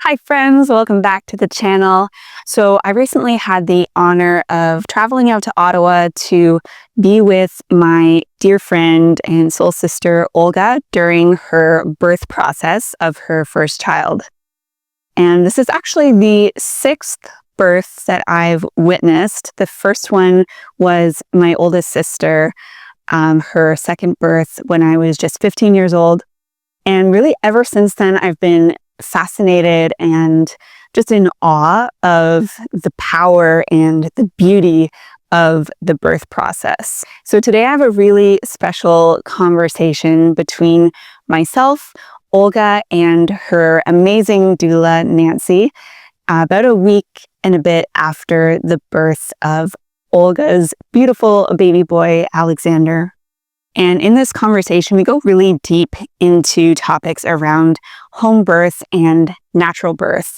Hi friends, welcome back to the channel. So I recently had the honor of traveling out to Ottawa to be with my dear friend and soul sister Olga during her birth process of her first child. And this is actually the sixth birth that I've witnessed. The first one was my oldest sister, her second birth when I was just 15 years old. And really ever since then, I've been fascinated and just in awe of the power and the beauty of the birth process. So today I have a really special conversation between myself, Olga, and her amazing doula, Nancy, about a week and a bit after the birth of Olga's beautiful baby boy, Alexander. And in this conversation, we go really deep into topics around home birth and natural birth.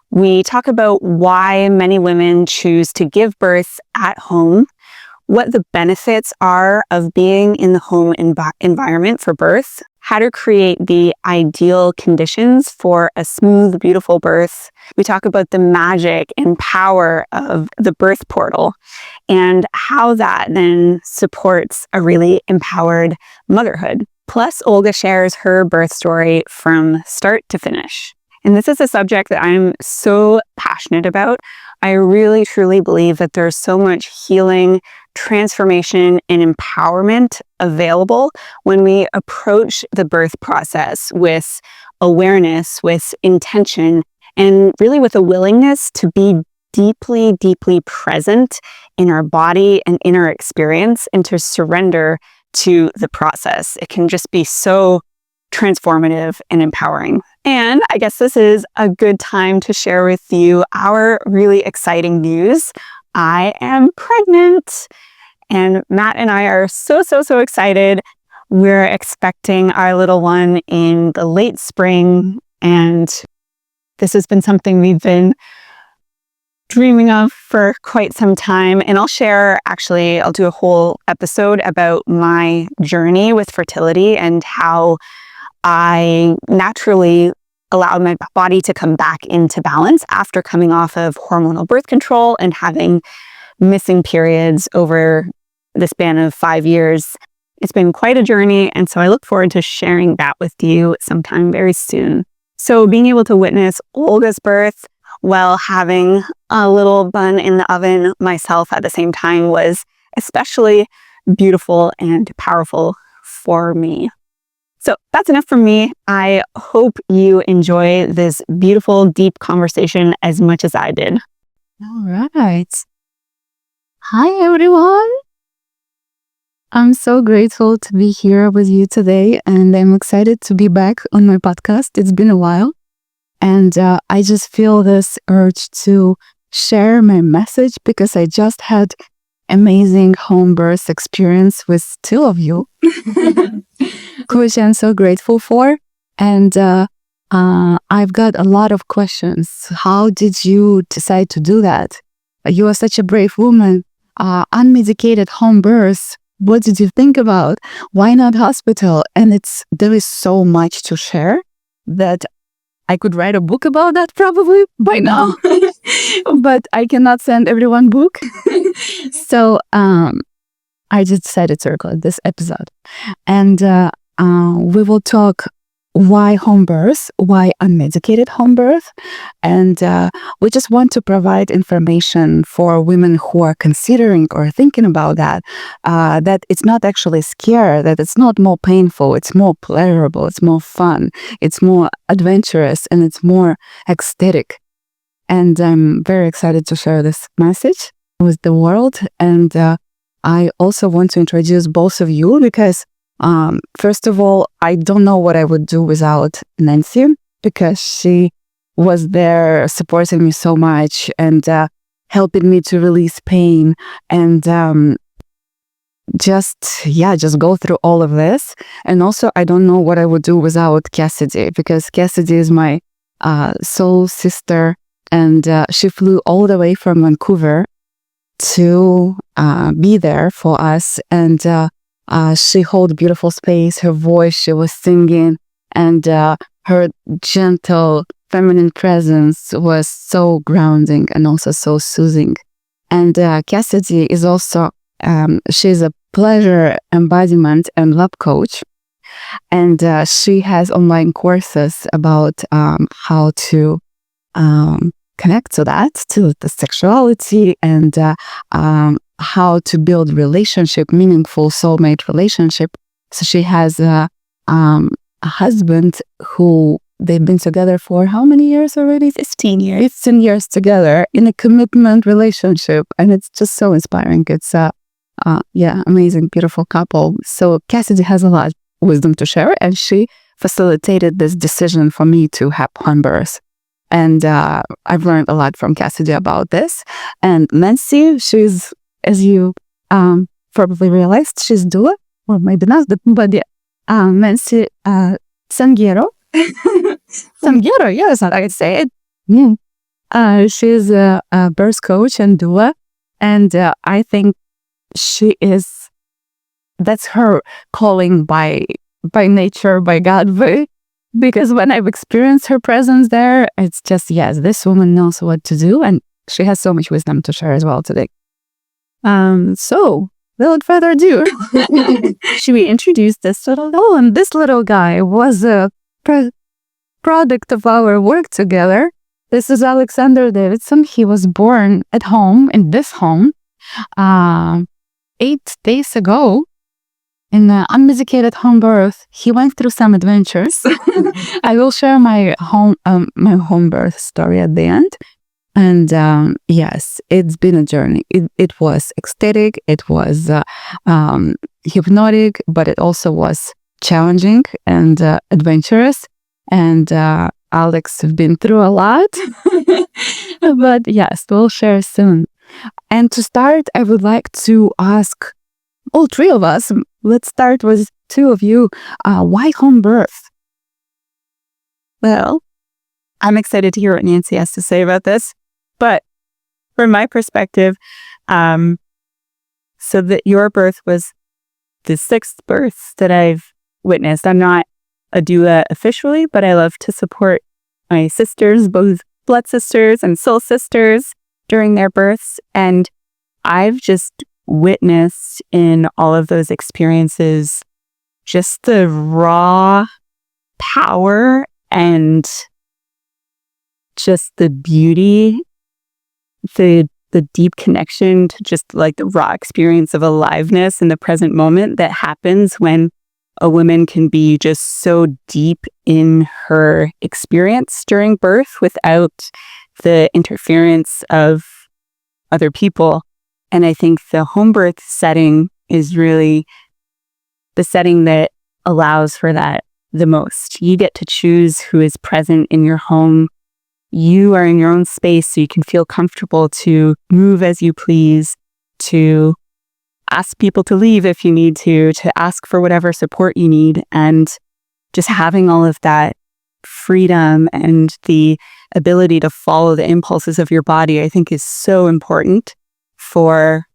We talk about why many women choose to give birth at home, what the benefits are of being in the home environment for birth, how to create the ideal conditions for a smooth, beautiful birth. We talk about the magic and power of the birth portal and how that then supports a really empowered motherhood. Plus, Olga shares her birth story from start to finish. And this is a subject that I'm so passionate about. I really, truly believe that there's so much healing, transformation, and empowerment available when we approach the birth process with awareness, with intention, and really with a willingness to be deeply, deeply present in our body and in our experience and to surrender to the process. It can just be so transformative and empowering. And I guess this is a good time to share with you our really exciting news. I am pregnant, and Matt and I are so excited. We're expecting our little one in the late spring, and this has been something we've been dreaming of for quite some time. And I'll do a whole episode about my journey with fertility and how I naturally allowed my body to come back into balance after coming off of hormonal birth control and having missing periods over the span of 5 years. It's been quite a journey, and so I look forward to sharing that with you sometime very soon. So being able to witness Olga's birth while having a little bun in the oven myself at the same time was especially beautiful and powerful for me. So that's enough from me. I hope you enjoy this beautiful, deep conversation as much as I did. All right. Hi, everyone. I'm so grateful to be here with you today, and I'm excited to be back on my podcast. It's been a while, and I just feel this urge to share my message because I just had amazing home birth experience with two of you, which I'm so grateful for. And I've got a lot of questions. How did you decide to do that? You are such a brave woman. Unmedicated home birth. What did you think about? Why not hospital? And there is so much to share that I could write a book about that probably by now, but I cannot send everyone book. So I just decided to record this episode, and we will talk why home birth, why unmedicated home birth, and we just want to provide information for women who are considering or thinking about that, that it's not actually scary, that it's not more painful, it's more pleasurable, it's more fun, it's more adventurous, and it's more ecstatic. And I'm very excited to share this message with the world. And I also want to introduce both of you because first of all, I don't know what I would do without Nancy, because she was there supporting me so much and helping me to release pain and just go through all of this. And also, I don't know what I would do without Cassidy, because Cassidy is my soul sister, and she flew all the way from Vancouver to be there for us. And she held beautiful space. Her voice, she was singing, and her gentle feminine presence was so grounding and also so soothing. And Cassidy is also, she's a pleasure embodiment and love coach. And she has online courses about how to connect to that, to the sexuality, and how to build meaningful soulmate relationship. So she has a husband who they've been together for how many years already? 15 years. 15 years together in a commitment relationship. And it's just so inspiring. It's amazing, beautiful couple. So Cassidy has a lot of wisdom to share, and she facilitated this decision for me to have home birth. And I've learned a lot from Cassidy about this. And Nancy, she's, as you probably realized, she's doula, or maybe not, but Nancy Sanguero. Sanguero, yeah, that's how I say it. Yeah. She's a birth coach and doula. And I think that's her calling by nature, by God, because when I've experienced her presence there, it's just, yes, this woman knows what to do, and she has so much wisdom to share as well today. So, without further ado, should we introduce this little? Oh, and this little guy was a product of our work together. This is Alexander Davidson. He was born at home, in this home, 8 days ago. In unmedicated home birth, he went through some adventures. I will share my home birth story at the end. And yes, it's been a journey. It was ecstatic, it was hypnotic, but it also was challenging and adventurous. And Alex have been through a lot. But yes, we'll share soon. And to start, I would like to ask all three of us, let's start with two of you. Why home birth? Well, I'm excited to hear what Nancy has to say about this. But from my perspective, so that your birth was the 6th birth that I've witnessed. I'm not a doula officially, but I love to support my sisters, both blood sisters and soul sisters, during their births. And I've just witnessed in all of those experiences just the raw power and just the beauty, the deep connection to just like the raw experience of aliveness in the present moment that happens when a woman can be just so deep in her experience during birth without the interference of other people. And I think the home birth setting is really the setting that allows for that the most. You get to choose who is present in your home. You are in your own space, so you can feel comfortable to move as you please, to ask people to leave if you need to ask for whatever support you need. And just having all of that freedom and the ability to follow the impulses of your body, I think is so important for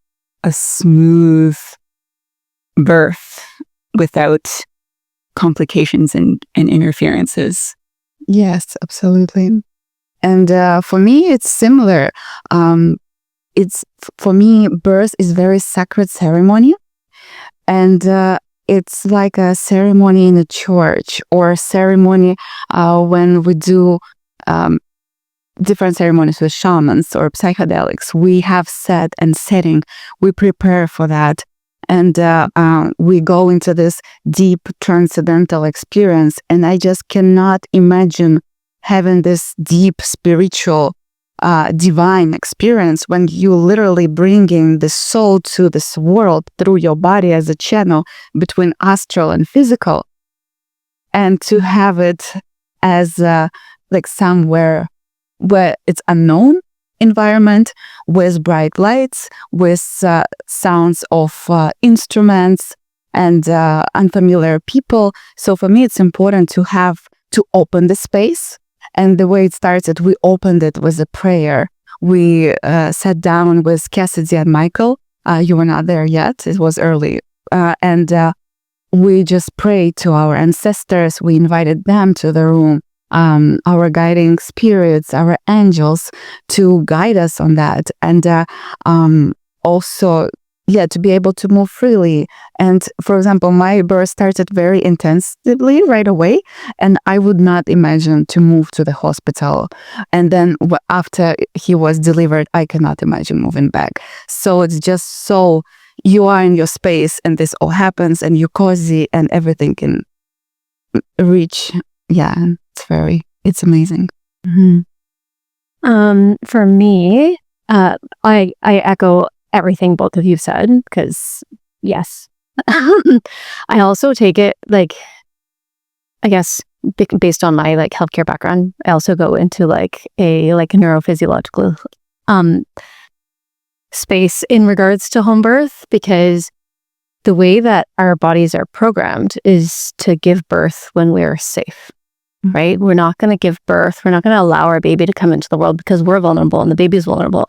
a smooth birth without complications and interferences. Yes, absolutely. And for me, it's similar. For me, birth is very sacred ceremony. And it's like a ceremony in a church, or a ceremony when we do different ceremonies with shamans or psychedelics. We have set and setting. We prepare for that. And we go into this deep transcendental experience. And I just cannot imagine having this deep spiritual divine experience when you literally bringing the soul to this world through your body as a channel between astral and physical, and to have it as like somewhere where it's unknown environment with bright lights, with sounds of instruments and unfamiliar people. So for me, it's important to open the space. And the way it started, we opened it with a prayer. We sat down with Cassidy and Michael. You were not there yet. It was early. And we just prayed to our ancestors. We invited them to the room. our guiding spirits, our angels, to guide us on that. And also, to be able to move freely. And for example, my birth started very intensively right away, and I would not imagine to move to the hospital. And then after he was delivered, I cannot imagine moving back. So it's just so, you are in your space and this all happens and you're cozy and everything can reach. Yeah, it's amazing. For me, I echo everything both of you said, because yes. I also take it, like, I guess based on my like healthcare background, I also go into like a neurophysiological space in regards to home birth, because the way that our bodies are programmed is to give birth when we're safe. Right? We're not going to give birth. We're not going to allow our baby to come into the world because we're vulnerable and the baby's vulnerable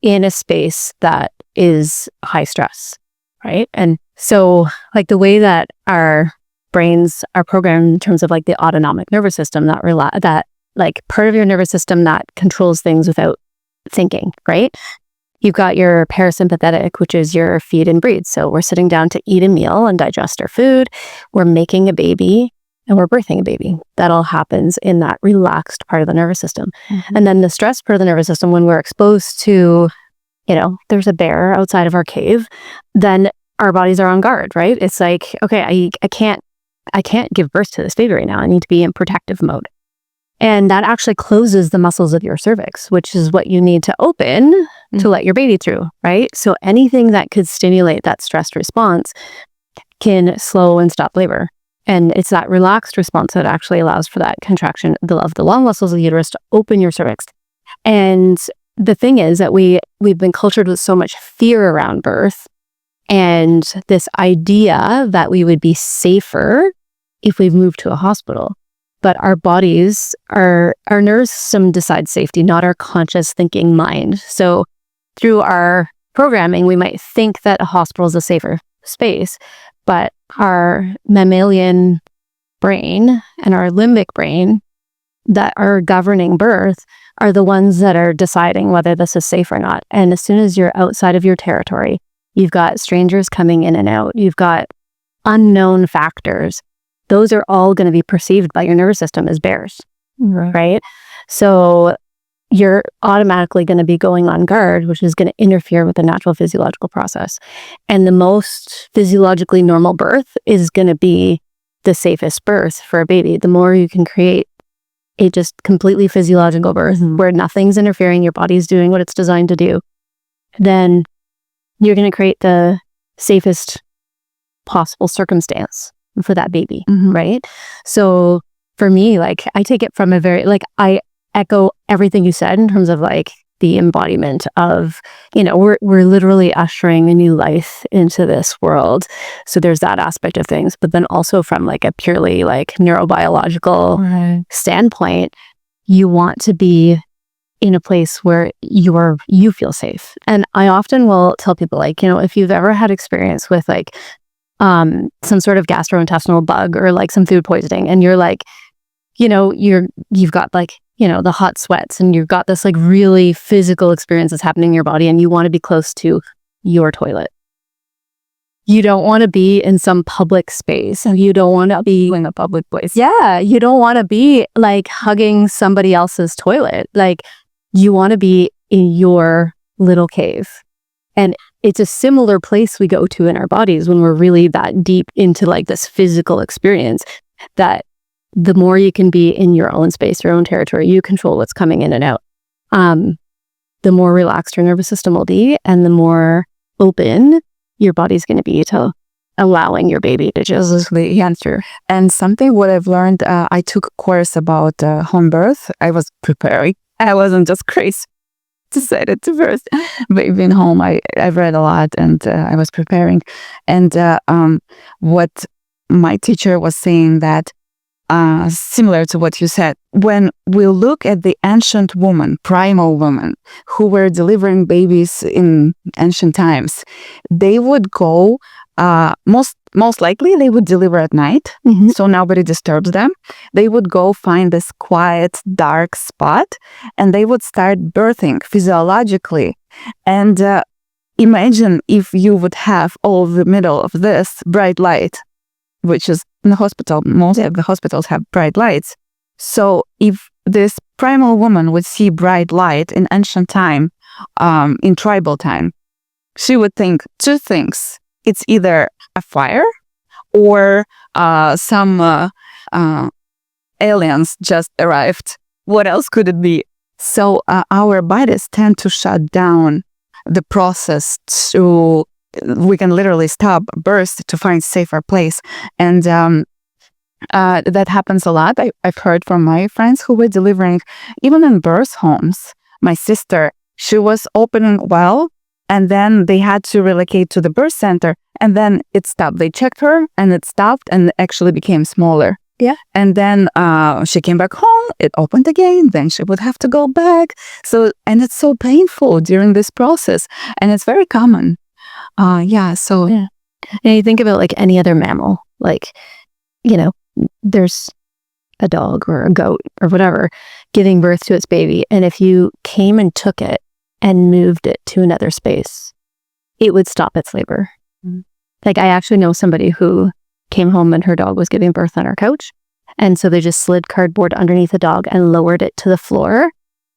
in a space that is high stress. Right? And so like the way that our brains are programmed in terms of like the autonomic nervous system, that like part of your nervous system that controls things without thinking, right? You've got your parasympathetic, which is your feed and breathe. So we're sitting down to eat a meal and digest our food. We're making a baby. And we're birthing a baby. That all happens in that relaxed part of the nervous system. And then the stress part of the nervous system, when we're exposed to, there's a bear outside of our cave, then our bodies are on guard, right? It's like, okay, I can't give birth to this baby right now. I need to be in protective mode. And that actually closes the muscles of your cervix, which is what you need to open to let your baby through, right? So anything that could stimulate that stressed response can slow and stop labor. And it's that relaxed response that actually allows for that contraction of the long muscles of the uterus to open your cervix. And the thing is that we've been cultured with so much fear around birth and this idea that we would be safer if we moved to a hospital. But our bodies, our nervous system decides safety, not our conscious thinking mind. So through our programming, we might think that a hospital is a safer space, but our mammalian brain and our limbic brain that are governing birth are the ones that are deciding whether this is safe or not. And as soon as you're outside of your territory, you've got strangers coming in and out, you've got unknown factors. Those are all going to be perceived by your nervous system as bears, right? So you're automatically going to be going on guard, which is going to interfere with the natural physiological process. And the most physiologically normal birth is going to be the safest birth for a baby. The more you can create a just completely physiological birth where nothing's interfering, your body's doing what it's designed to do, then you're going to create the safest possible circumstance for that baby, right? So for me, like, I take it from a very, like, I echo everything you said in terms of like the embodiment of, we're literally ushering a new life into this world. So there's that aspect of things, but then also from like a purely like neurobiological standpoint, you want to be in a place where you feel safe. And I often will tell people, like, if you've ever had experience with like some sort of gastrointestinal bug or like some food poisoning, and you're like, you've got like, the hot sweats, and you've got this like really physical experience that's happening in your body, and you want to be close to your toilet. You don't want to be in some public space, and you don't want to be in a public place. Yeah, you don't want to be like hugging somebody else's toilet. Like, you want to be in your little cave. And it's a similar place we go to in our bodies when we're really that deep into like this physical experience, that the more you can be in your own space, your own territory, you control what's coming in and out. The more relaxed your nervous system will be, and the more open your body's going to be to allowing your baby to just answer. And something what I've learned, I took a course about home birth. I was preparing. I wasn't just crazy. Decided to birth baby in home. I've read a lot, and I was preparing. And what my teacher was saying, that similar to what you said, when we look at the ancient woman, primal women who were delivering babies in ancient times, they would go, most most likely they would deliver at night, so nobody disturbs them. They would go find this quiet, dark spot, and they would start birthing physiologically. And imagine if you would have all the middle of this bright light, which is in the hospital, most of the hospitals have bright lights. So if this primal woman would see bright light in ancient time, in tribal time, she would think two things. It's either a fire or some aliens just arrived. What else could it be? So our bodies tend to shut down the process to, we can literally stop birth to find safer place. And that happens a lot. I've heard from my friends who were delivering, even in birth homes. My sister, she was opening well, and then they had to relocate to the birth center, and then it stopped. They checked her, and it stopped, and it actually became smaller. Yeah. And then she came back home, it opened again, then she would have to go back. So, and it's so painful during this process, and it's very common. So. Yeah. And you think about like any other mammal, like, you know, there's a dog or a goat or whatever giving birth to its baby. And if you came and took it and moved it to another space, it would stop its labor. Like I actually know somebody who came home and her dog was giving birth on our couch. And so they just slid cardboard underneath the dog and lowered it to the floor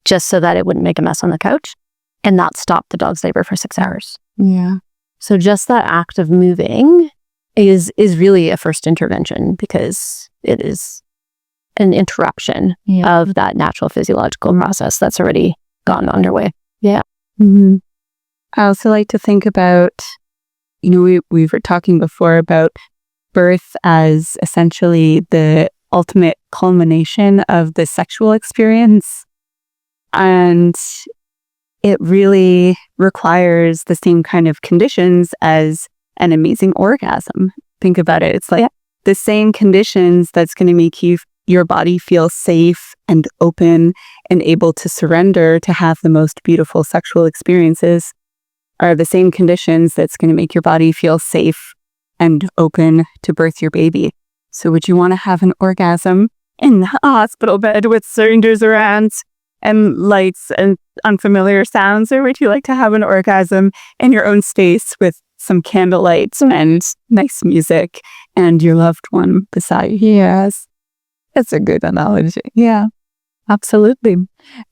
just so that it wouldn't make a mess on the couch, and that stopped the dog's labor for 6 hours. Yeah. So just that act of moving is really a first intervention, because it is an interruption of that natural physiological process that's already gone underway. Yeah. I also like to think about, we were talking before about birth as essentially the ultimate culmination of the sexual experience. And it really requires the same kind of conditions as an amazing orgasm. Think about it. It's like the same conditions that's going to make your body feel safe and open and able to surrender to have the most beautiful sexual experiences are the same conditions that's going to make your body feel safe and open to birth your baby. So would you want to have an orgasm in the hospital bed with strangers around and lights and unfamiliar sounds, or would you like to have an orgasm in your own space with some candlelight and nice music and your loved one beside you? Yes, that's a good analogy. Yeah, absolutely.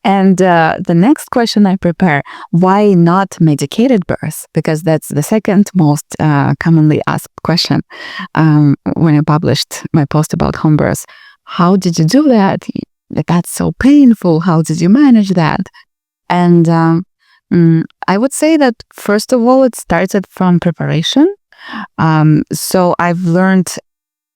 And the next question I prepare, why not medicated birth? Because that's the second most commonly asked question when I published my post about home birth. How did you do that? That's so painful. How did you manage that? And I would say that, first of all, it started from preparation. So I've learned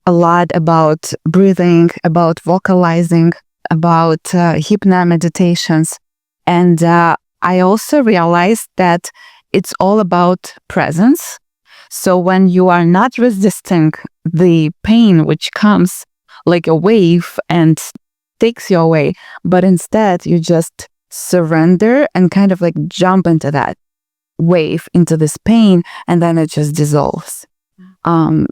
a lot about breathing, about vocalizing, about hypno meditations. And I also realized that it's all about presence. So when you are not resisting the pain which comes like a wave and takes you away, but instead you just surrender and kind of like jump into that wave, into this pain, and then it just dissolves.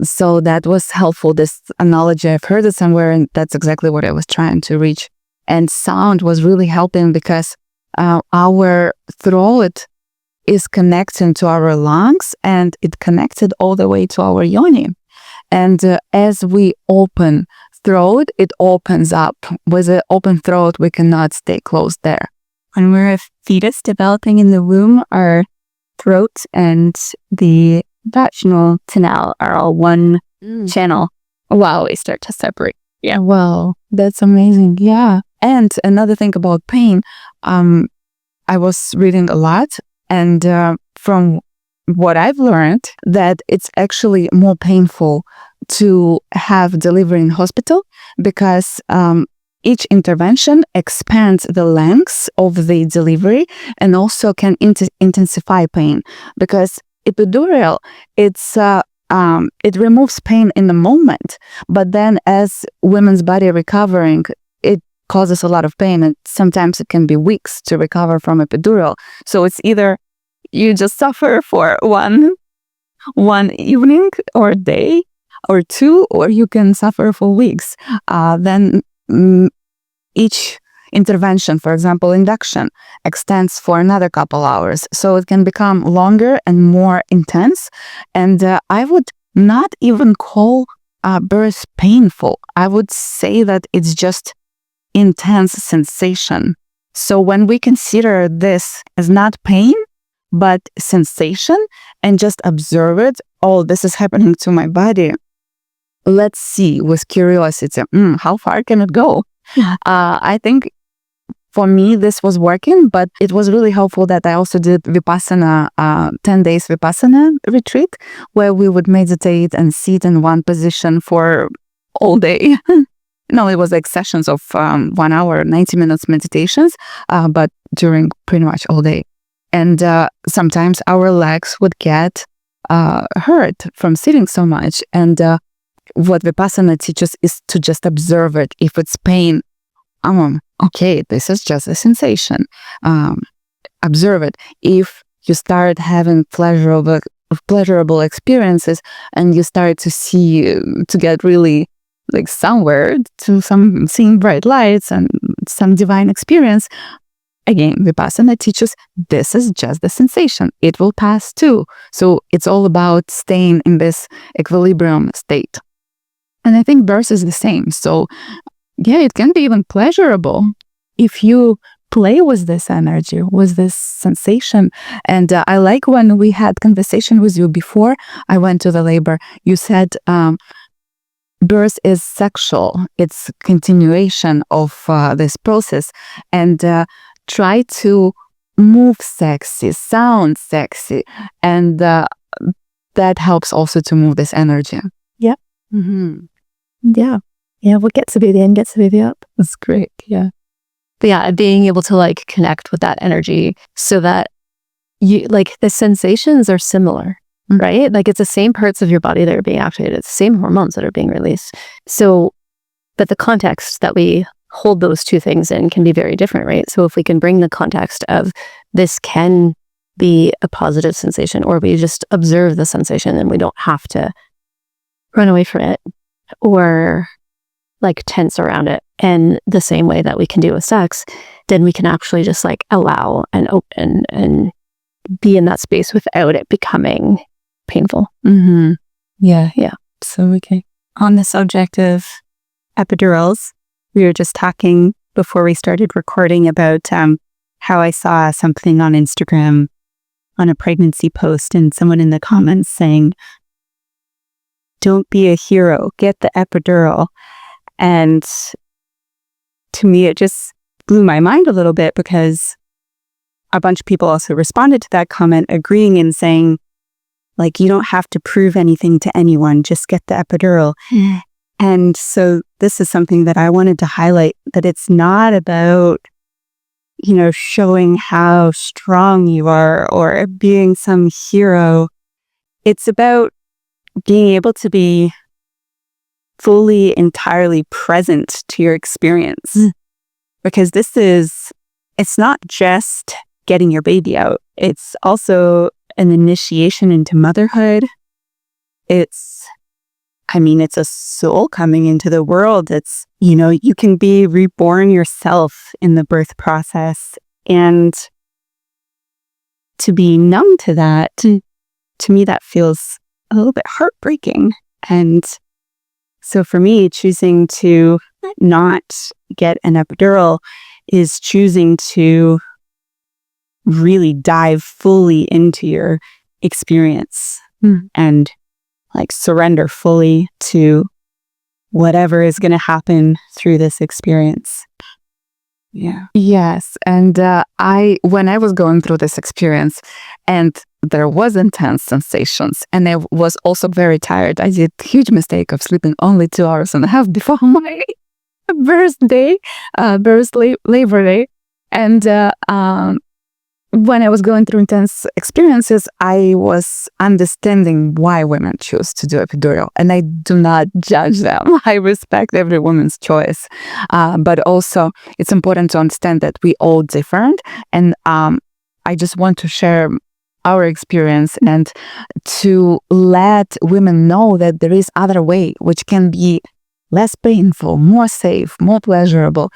So that was helpful. This analogy, I've heard it somewhere, and that's exactly what I was trying to reach. And sound was really helping because our throat is connecting to our lungs, and it connected all the way to our yoni. And as we open throat, it opens up. With an open throat, we cannot stay closed there. When we're a fetus developing in the womb, our throat and the vaginal canal are all one channel while we start to separate. Yeah. Wow, that's amazing. Yeah. And another thing about pain, I was reading a lot, and from what I've learned, that it's actually more painful to have delivery in hospital because each intervention expands the length of the delivery and also can intensify pain, because epidural, it removes pain in the moment, but then as women's body recovering, it causes a lot of pain, and sometimes it can be weeks to recover from epidural. So it's either you just suffer for one evening or day, or 2, or you can suffer for weeks. Then each intervention, for example, induction, extends for another couple hours. So it can become longer and more intense. And I would not even call birth painful. I would say that it's just intense sensation. So when we consider this as not pain, but sensation, and just observe it, oh, this is happening to my body. Let's see with curiosity, how far can it go? I think for me, this was working, but it was really helpful that I also did Vipassana, 10 days Vipassana retreat, where we would meditate and sit in one position for all day. No, it was like sessions of 1 hour, 90 minutes meditations, but during pretty much all day. And sometimes our legs would get hurt from sitting so much. And what Vipassana teaches is to just observe it. If it's pain, okay, this is just a sensation. Observe it. If you start having pleasurable experiences and you start to get really like somewhere to seeing bright lights and some divine experience, again, Vipassana teaches this is just the sensation. It will pass too. So it's all about staying in this equilibrium state. And I think birth is the same. So yeah, it can be even pleasurable if you play with this energy, with this sensation. And I like when we had conversation with you before I went to the labor, you said birth is sexual. It's continuation of this process. And try to move sexy, sound sexy. And that helps also to move this energy. Yeah. Mm-hmm. Yeah. Yeah, what gets the baby in gets the baby up. That's great. Yeah. But yeah, being able to like connect with that energy so that you like the sensations are similar, right? Like it's the same parts of your body that are being activated, it's the same hormones that are being released. So, but the context that we hold those two things in can be very different, right? So if we can bring the context of this can be a positive sensation, or we just observe the sensation and we don't have to run away from it or like tense around it in the same way that we can do with sex, then we can actually just like allow and open and be in that space without it becoming painful. Mm-hmm. Yeah. So okay. On the subject of epidurals, we were just talking before we started recording about how I saw something on Instagram on a pregnancy post and someone in the comments saying, "Don't be a hero, get the epidural." And to me, it just blew my mind a little bit because a bunch of people also responded to that comment, agreeing and saying, like, you don't have to prove anything to anyone, just get the epidural. And so this is something that I wanted to highlight, that it's not about, showing how strong you are or being some hero. It's about being able to be fully, entirely present to your experience. Because it's not just getting your baby out. It's also an initiation into motherhood. It's a soul coming into the world. It's, you can be reborn yourself in the birth process. And to be numb to that, to me, that feels a little bit heartbreaking. And so for me, choosing to not get an epidural is choosing to really dive fully into your experience and like surrender fully to whatever is going to happen through this experience. Yeah. Yes. And when I was going through this experience and there was intense sensations and I was also very tired, I did a huge mistake of sleeping only 2 hours and a half before my labor day. And when I was going through intense experiences, I was understanding why women choose to do epidural. And I do not judge them. I respect every woman's choice. But also, it's important to understand that we all different. And I just want to share our experience and to let women know that there is other way, which can be less painful, more safe, more pleasurable.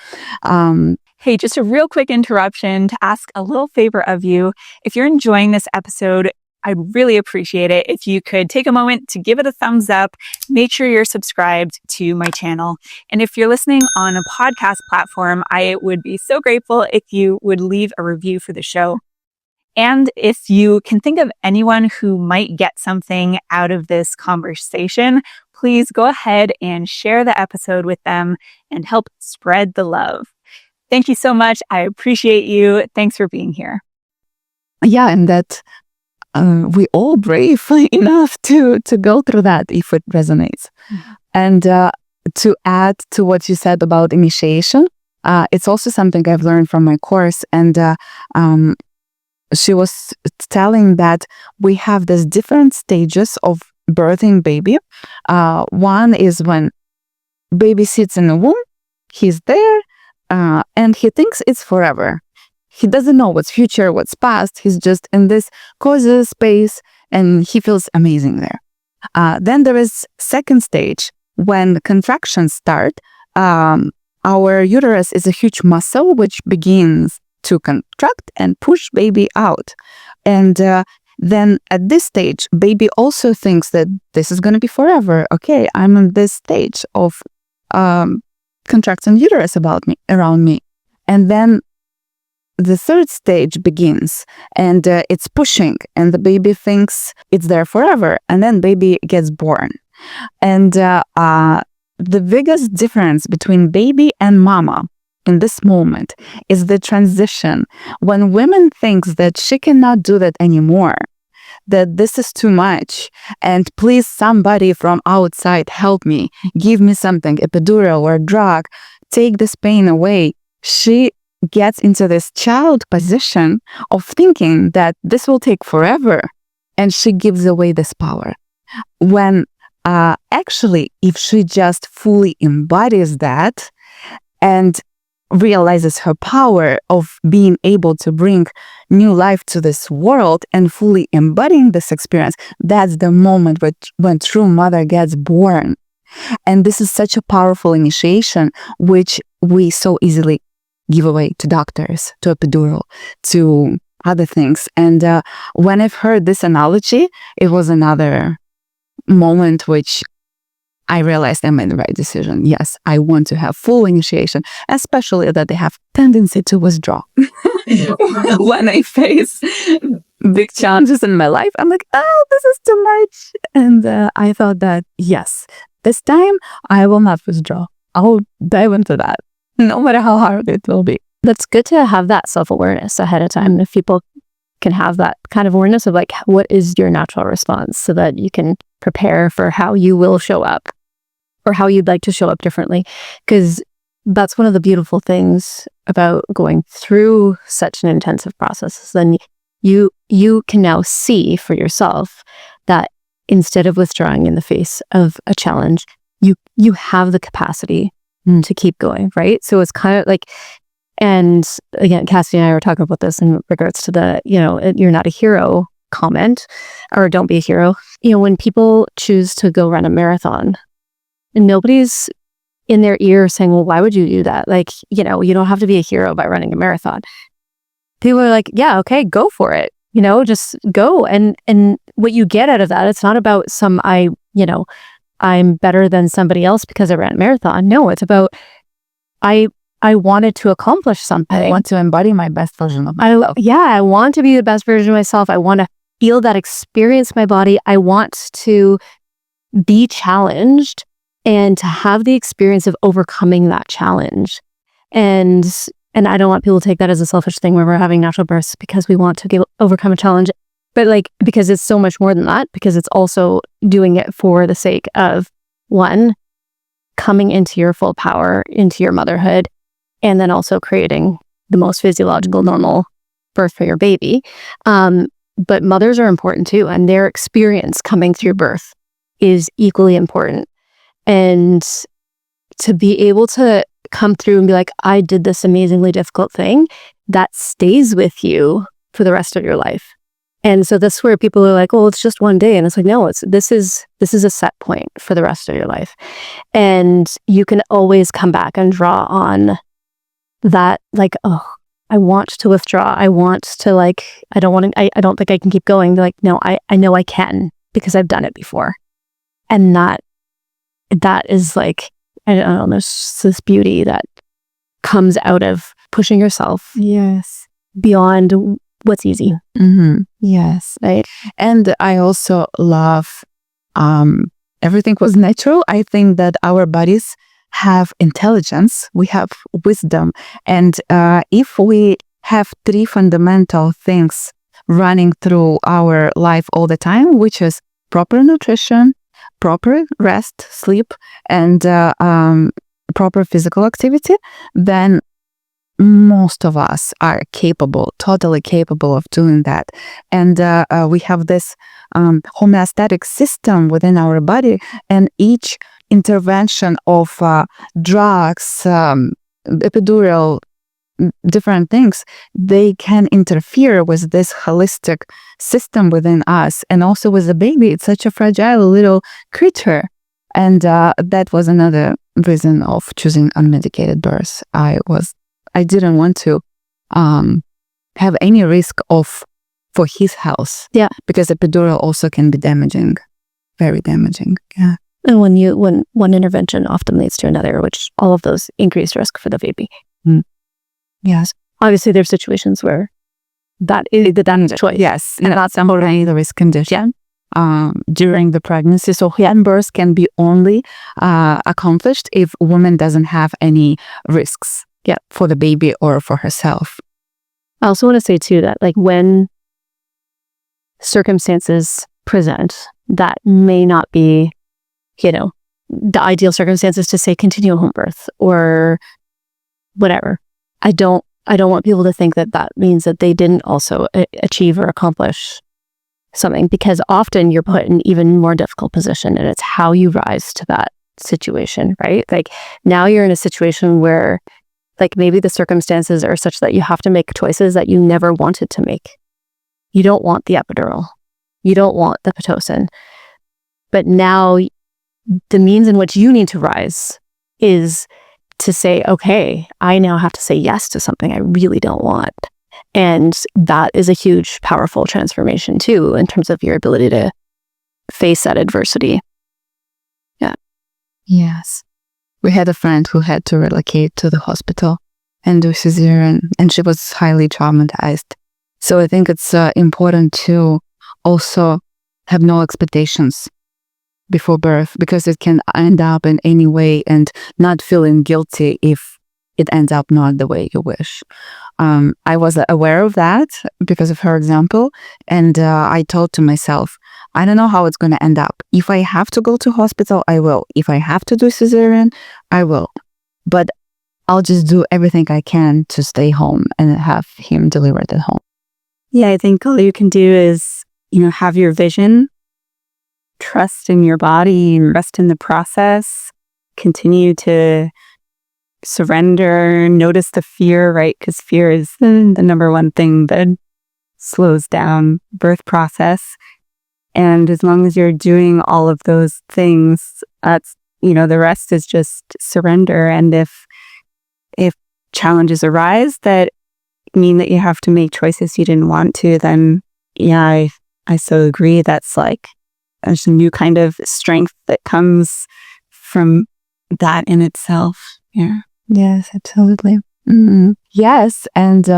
Hey, just a real quick interruption to ask a little favor of you. If you're enjoying this episode, I'd really appreciate it if you could take a moment to give it a thumbs up. Make sure you're subscribed to my channel. And if you're listening on a podcast platform, I would be so grateful if you would leave a review for the show. And if you can think of anyone who might get something out of this conversation, please go ahead and share the episode with them and help spread the love. Thank you so much. I appreciate you. Thanks for being here. Yeah, and that we all brave enough to go through that if it resonates. And to add to what you said about initiation, it's also something I've learned from my course. And she was telling that we have these different stages of birthing baby. One is when baby sits in the womb, he's there, and he thinks it's forever. He doesn't know what's future, what's past. He's just in this cozy space and he feels amazing there. Then there is second stage when contractions start. Our uterus is a huge muscle which begins to contract and push baby out. And then at this stage, baby also thinks that this is going to be forever. Okay, I'm in this stage of contracting uterus around me. And then the third stage begins and it's pushing and the baby thinks it's there forever. And then baby gets born. And the biggest difference between baby and mama in this moment is the transition when women thinks that she cannot do that anymore, that this is too much, and please somebody from outside help me, give me something, epidural or drug, take this pain away. She gets into this child position of thinking that this will take forever, and she gives away this power. When actually, if she just fully embodies that and realizes her power of being able to bring new life to this world and fully embodying this experience, that's the moment when true mother gets born. And this is such a powerful initiation, which we so easily give away to doctors, to epidural, to other things. And when I've heard this analogy, it was another moment which I realized I made the right decision. Yes, I want to have full initiation, especially that they have tendency to withdraw. When I face big challenges in my life, I'm like, oh, this is too much. And I thought that, yes, this time I will not withdraw. I'll dive into that, no matter how hard it will be. That's good to have that self-awareness ahead of time. If people can have that kind of awareness of like, what is your natural response so that you can prepare for how you will show up or how you'd like to show up differently. Because that's one of the beautiful things about going through such an intensive process is then you can now see for yourself that instead of withdrawing in the face of a challenge, you have the capacity to keep going, right? So it's kind of like, and again, Cassie and I were talking about this in regards to the, you're not a hero comment or don't be a hero. When people choose to go run a marathon, nobody's in their ear saying, well, why would you do that? Like, you don't have to be a hero by running a marathon. People are like, yeah, okay, go for it. Just go. And what you get out of that, it's not about I'm better than somebody else because I ran a marathon. No, it's about, I wanted to accomplish something. I want to embody my best version of myself. I want to be the best version of myself. I want to feel that experience in my body. I want to be challenged and to have the experience of overcoming that challenge. And I don't want people to take that as a selfish thing where we're having natural births because we want to overcome a challenge. But because it's so much more than that, because it's also doing it for the sake of, one, coming into your full power, into your motherhood, and then also creating the most physiological, normal birth for your baby. But mothers are important too, and their experience coming through birth is equally important. And to be able to come through and be like, I did this amazingly difficult thing, that stays with you for the rest of your life. And so that's where people are like, oh, it's just one day. And it's like, no, this is a set point for the rest of your life. And you can always come back and draw on that, like, oh, I want to withdraw. I want to, like, I don't think I can keep going. They're like, no, I know I can because I've done it before. And that is like, I don't know, there's this beauty that comes out of pushing yourself beyond what's easy. Yes. Right. And I also love everything was natural. I think that our bodies have intelligence, we have wisdom. And if we have three fundamental things running through our life all the time, which is proper nutrition, proper rest, sleep, and proper physical activity, then most of us are capable, totally capable of doing that. And we have this homeostatic system within our body, and each intervention of drugs, epidural, different things, they can interfere with this holistic system within us and also with the baby. It's such a fragile little creature. And that was another reason of choosing unmedicated birth. I didn't want to have any risk for his health. Yeah. Because epidural also can be damaging, very damaging. Yeah. And when one intervention often leads to another, which all of those increase risk for the baby. Yes. Obviously, there's situations where that is the choice. Yes. And that's already the risk condition during the pregnancy. So hand birth can be only accomplished if a woman doesn't have any risks for the baby or for herself. I also want to say too that, like, when circumstances present that may not be, the ideal circumstances to say continue home birth or whatever, I don't want people to think that that means that they didn't also achieve or accomplish something, because often you're put in an even more difficult position, and it's how you rise to that situation, right? Like, now you're in a situation where, like, maybe the circumstances are such that you have to make choices that you never wanted to make. You don't want the epidural. You don't want the Pitocin. But now the means in which you need to rise is to say, okay, I now have to say yes to something I really don't want. And that is a huge, powerful transformation too, in terms of your ability to face that adversity. Yeah. Yes. We had a friend who had to relocate to the hospital and do cesarean, and she was highly traumatized. So I think it's important to also have no expectations before birth, because it can end up in any way, and not feeling guilty if it ends up not the way you wish. I was aware of that because of her example, and I told to myself, I don't know how it's going to end up. If I have to go to hospital, I will. If I have to do cesarean, I will. But I'll just do everything I can to stay home and have him delivered at home. Yeah, I think all you can do is, have your vision, trust in your body, and rest in the process, continue to surrender, notice the fear, right? Because fear is the number one thing that slows down birth process. And as long as you're doing all of those things, that's, the rest is just surrender. And if challenges arise that mean that you have to make choices you didn't want to, then I so agree. That's like, there's a new kind of strength that comes from that in itself. Yeah. Yes, absolutely. Yes. And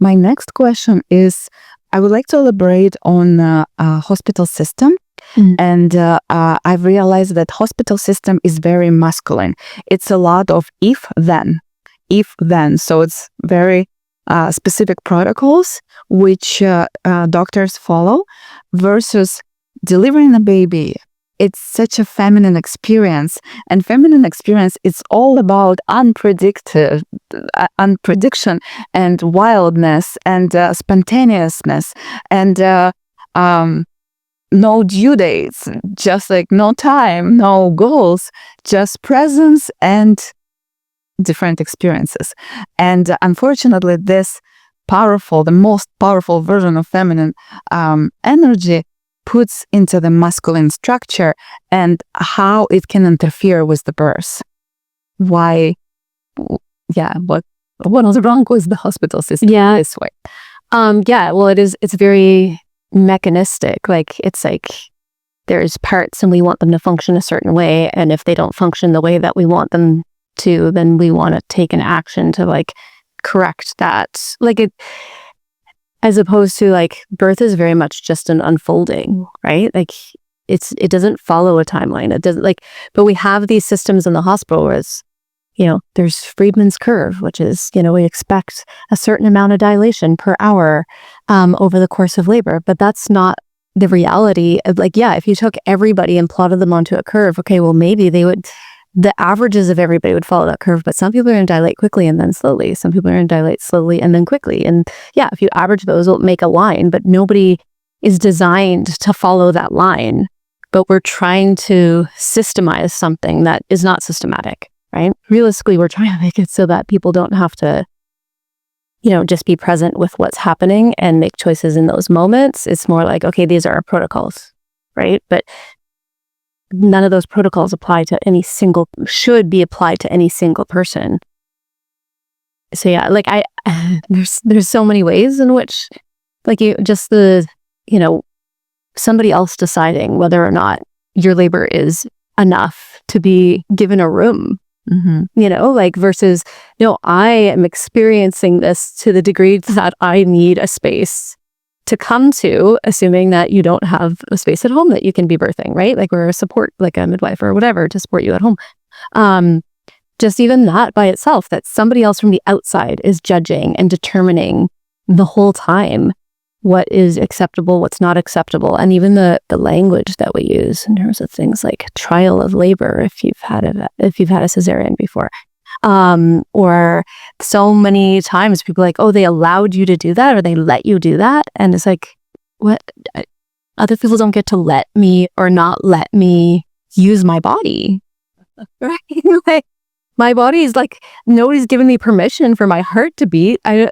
my next question is, I would like to elaborate on hospital system. And I've realized that hospital system is very masculine. It's a lot of if then. So it's very specific protocols which doctors follow, versus delivering a baby. It's such a feminine experience, and feminine experience, it's all about unprediction and wildness and spontaneousness and no due dates, just like no time, no goals, just presence and different experiences. And unfortunately, this powerful, the most powerful version of feminine energy puts into the masculine structure, and how it can interfere with the birth. Why? Yeah, what was wrong with the hospital system this way? Well, it's very mechanistic. Like, it's like there's parts and we want them to function a certain way, and if they don't function the way that we want them to, then we want to take an action to like correct that. Like, it, as opposed to like birth is very much just an unfolding, right? Like, it doesn't follow a timeline. It doesn't, like, but we have these systems in the hospital where it's, there's Friedman's curve, which is, we expect a certain amount of dilation per hour over the course of labor. But that's not the reality of, like, if you took everybody and plotted them onto a curve, okay, well, maybe the averages of everybody would follow that curve, but some people are going to dilate quickly and then slowly. Some people are going to dilate slowly and then quickly. And if you average those, it'll make a line, but nobody is designed to follow that line. But we're trying to systemize something that is not systematic, right? Realistically, we're trying to make it so that people don't have to, just be present with what's happening and make choices in those moments. It's more like, okay, these are our protocols, right? But none of those protocols should be applied to any single person. So like there's so many ways in which, like, somebody else deciding whether or not your labor is enough to be given a room, like, versus, no, I am experiencing this to the degree that I need a space to come to, assuming that you don't have a space at home that you can be birthing, right? Like, we're a support, like a midwife or whatever, to support you at home. Just even that by itself, that somebody else from the outside is judging and determining the whole time what is acceptable, what's not acceptable, and even the language that we use in terms of things like trial of labor, if you've had a cesarean before. Or so many times people are like, oh, they allowed you to do that, or they let you do that. And it's like, what? Other people don't get to let me or not let me use my body, right? Like, my body is like, nobody's given me permission for my heart to beat. I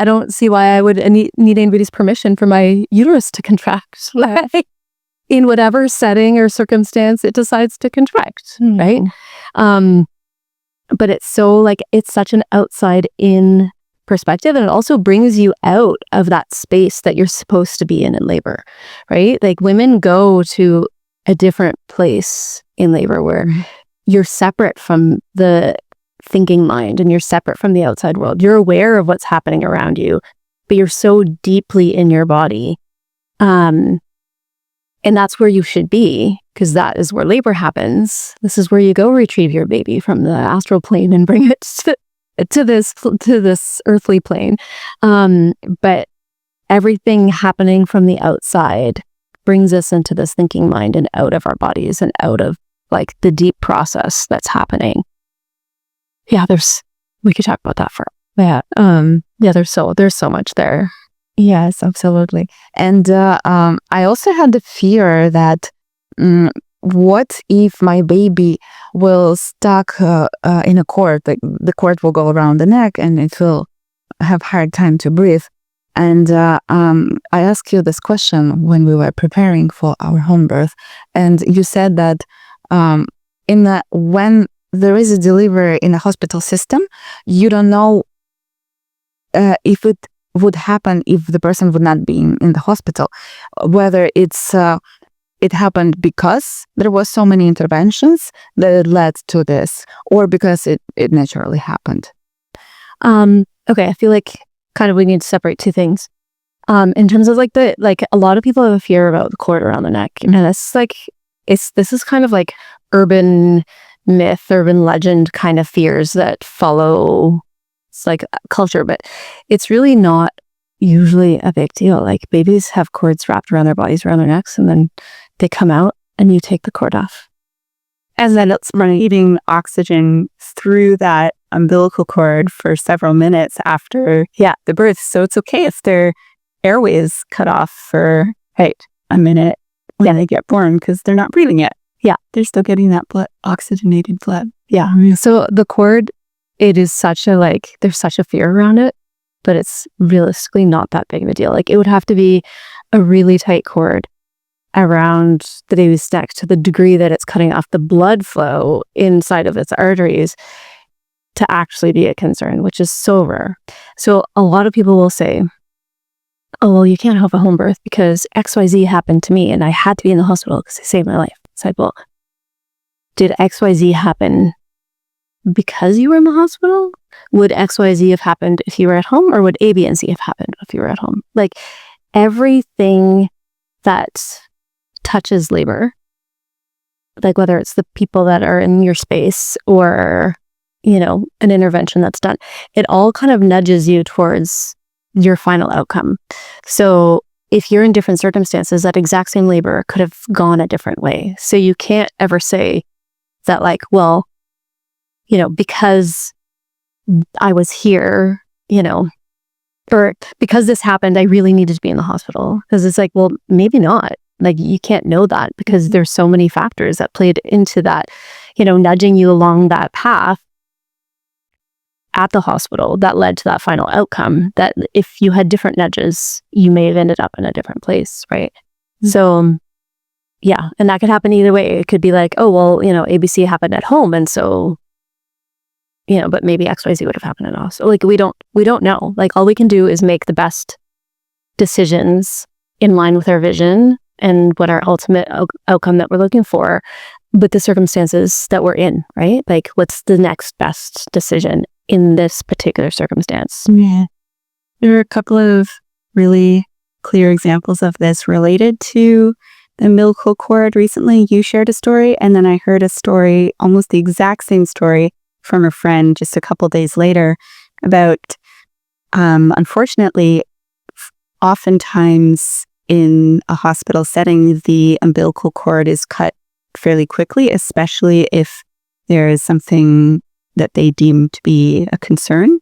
don't see why I would need anybody's permission for my uterus to contract, like, in whatever setting or circumstance it decides to contract, right? But it's so, like, it's such an outside in perspective, and it also brings you out of that space that you're supposed to be in labor, right? Like, women go to a different place in labor where you're separate from the thinking mind and you're separate from the outside world. You're aware of what's happening around you, but you're so deeply in your body. And that's where you should be, because that is where labor happens. This is where you go retrieve your baby from the astral plane and bring it to this earthly plane. But everything happening from the outside brings us into this thinking mind and out of our bodies and out of, like, the deep process that's happening. We could talk about that for there's so much there. Yes, absolutely. And I also had the fear that what if my baby will stuck in a cord, like the cord will go around the neck and it will have hard time to breathe. And I asked you this question when we were preparing for our home birth, and you said that when there is a delivery in a hospital system, you don't know if it would happen if the person would not be in the hospital, whether it happened because there was so many interventions that it led to this, or because it naturally happened. Okay, I feel like kind of we need to separate two things. In terms of like a lot of people have a fear about the cord around the neck, and this is kind of like urban myth, urban legend kind of fears that follow. It's like culture, but it's really not usually a big deal. Like, babies have cords wrapped around their bodies, around their necks, and then they come out and you take the cord off. And then it's receiving oxygen through that umbilical cord for several minutes after the birth. So it's okay if their airway is cut off for a minute when they get born, because they're not breathing yet. Yeah, they're still getting that oxygenated blood. Yeah. So the cord, it is such a, like, there's such a fear around it. but it's realistically not that big of a deal. Like it would have to be a really tight cord around the baby's neck to the degree that it's cutting off the blood flow inside of its arteries to actually be a concern, which is so rare. So a lot of people will say, oh, well, you can't have a home birth because XYZ happened to me and I had to be in the hospital because it saved my life. It's like, well, did XYZ happen because you were in the hospital? Would XYZ have happened if you were at home, or would A, B, and C have happened if you were at home? Like everything that touches labor, like whether it's the people that are in your space or, you know, an intervention that's done, it all kind of nudges you towards your final outcome. So if you're in different circumstances, that exact same labor could have gone a different way. So you can't ever say that like, well, you know, because I was here, you know, or because this happened, I really needed to be in the hospital. Because it's like, well, maybe not. Like you can't know that because there's so many factors that played into that, you know, nudging you along that path at the hospital that led to that final outcome, that if you had different nudges, you may have ended up in a different place, right? Mm-hmm. So yeah, and that could happen either way. It could be like, oh, well, you know, ABC happened at home, and so, you know, but maybe XYZ would have happened at us. So like we don't know. Like all we can do is make the best decisions in line with our vision and what our ultimate outcome that we're looking for, but the circumstances that we're in, right? Like what's the next best decision in this particular circumstance? Yeah. There are a couple of really clear examples of this related to the umbilical cord. Recently, you shared a story, and then I heard a story, almost the exact same story, from a friend just a couple days later about, unfortunately, oftentimes in a hospital setting, the umbilical cord is cut fairly quickly, especially if there is something that they deem to be a concern.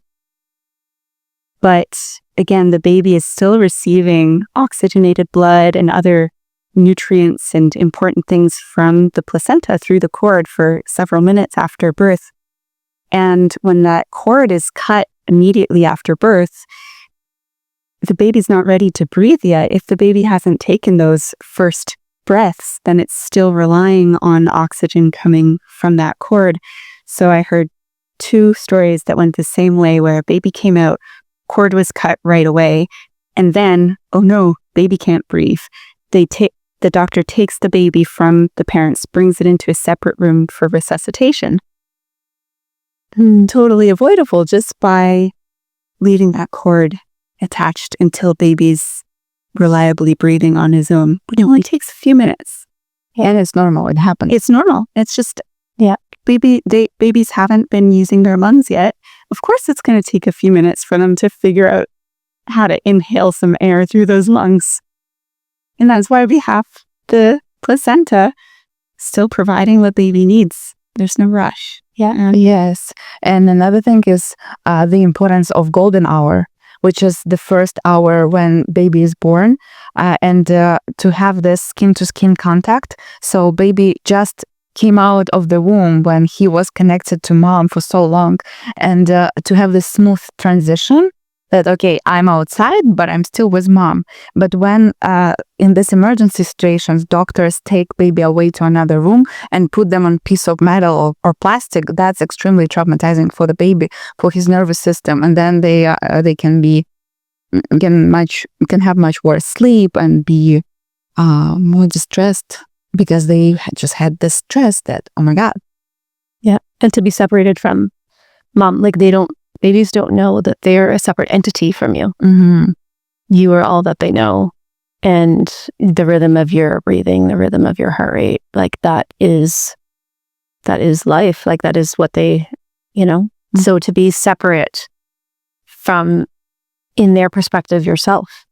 But again, the baby is still receiving oxygenated blood and other nutrients and important things from the placenta through the cord for several minutes after birth. And when that cord is cut immediately after birth, the baby's not ready to breathe yet. If the baby hasn't taken those first breaths, then it's still relying on oxygen coming from that cord. So I heard 2 stories that went the same way, where a baby came out, cord was cut right away, and then, oh no, baby can't breathe. The doctor takes the baby from the parents, brings it into a separate room for resuscitation. Totally avoidable just by leaving that cord attached until baby's reliably breathing on his own. But it only takes a few minutes. And it's normal. It happens. It's normal. It's just, yeah, babies haven't been using their lungs yet. Of course, it's going to take a few minutes for them to figure out how to inhale some air through those lungs. And that's why we have the placenta still providing what baby needs. There's no rush. Yeah. Yes. And another thing is the importance of golden hour, which is the first hour when baby is born, and to have this skin-to-skin contact. So baby just came out of the womb when he was connected to mom for so long, and to have this smooth transition that, okay, I'm outside, but I'm still with mom. But when in this emergency situations, doctors take baby away to another room and put them on piece of metal or plastic, that's extremely traumatizing for the baby, for his nervous system. And then they can have much worse sleep and be more distressed because they just had this stress that, oh my God. Yeah. And to be separated from mom, like babies don't know that they're a separate entity from you. Mm-hmm. You are all that they know. And the rhythm of your breathing, the rhythm of your heart rate, like that is life. Like that is what they, you know. Mm-hmm. So to be separate from, in their perspective, yourself,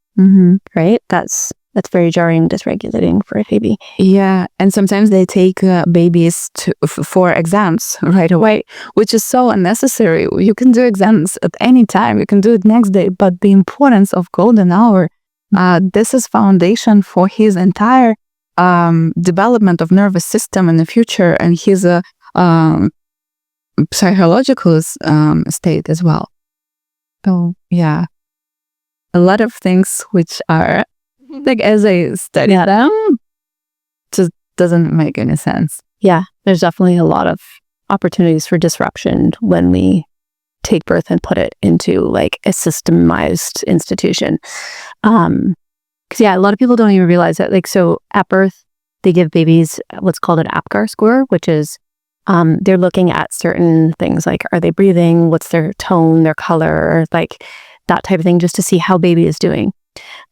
right? That's very jarring, dysregulating for a baby. Yeah, and sometimes they take babies for exams right away, which is so unnecessary. You can do exams at any time. You can do it next day. But the importance of golden hour, this is foundation for his entire development of nervous system in the future and his psychological state as well. So yeah. a lot of things which are like, as I study them, just doesn't make any sense. Yeah, there's definitely a lot of opportunities for disruption when we take birth and put it into like a systemized institution. Because a lot of people don't even realize that. Like, so at birth, they give babies what's called an APGAR score, which is they're looking at certain things like, are they breathing? What's their tone, their color, like that type of thing, just to see how baby is doing.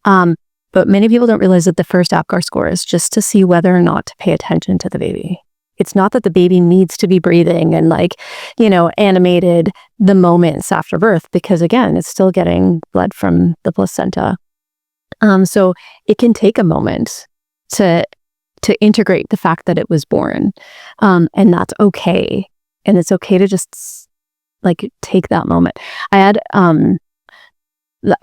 But many people don't realize that the first APGAR score is just to see whether or not to pay attention to the baby. It's not that the baby needs to be breathing and like, animated the moments after birth, because again, it's still getting blood from the placenta. So it can take a moment to integrate the fact that it was born. And that's okay. And it's okay to just like take that moment. I had,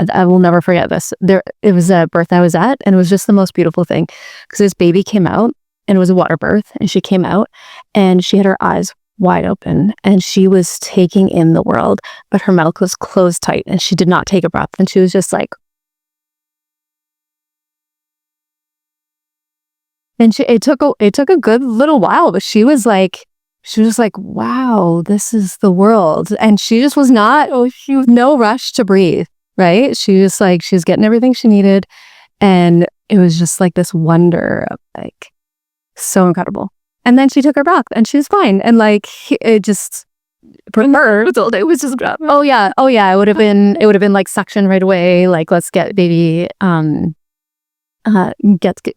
I will never forget this. It was a birth I was at, and it was just the most beautiful thing, because this baby came out, and it was a water birth, and she came out and she had her eyes wide open and she was taking in the world, but her mouth was closed tight and she did not take a breath. And she was just like, and it took a good little while, but she was like, wow, this is the world. And she just was she was no rush to breathe, right? She was like, she was getting everything she needed. And it was just like this wonder of like, so incredible. And then she took her breath and she was fine. And like, it just, for her, it was just, oh yeah. It would have been like suction right away. Like, let's get baby,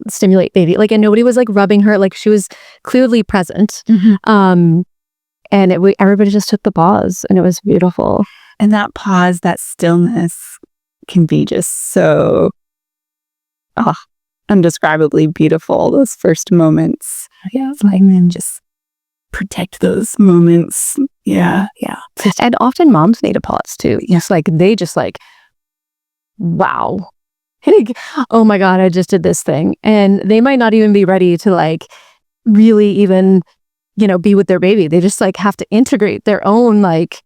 stimulate baby. Like, and nobody was like rubbing her. Like, she was clearly present. And everybody just took the pause, and it was beautiful. And that pause, that stillness can be just so, undescribably beautiful. Those first moments. Yeah. Like, and just protect those moments. Yeah. Yeah. And often moms need a pause too. Yes. Like, they just like, wow. Oh my God, I just did this thing. And they might not even be ready to like really even, be with their baby. They just like have to integrate their own like,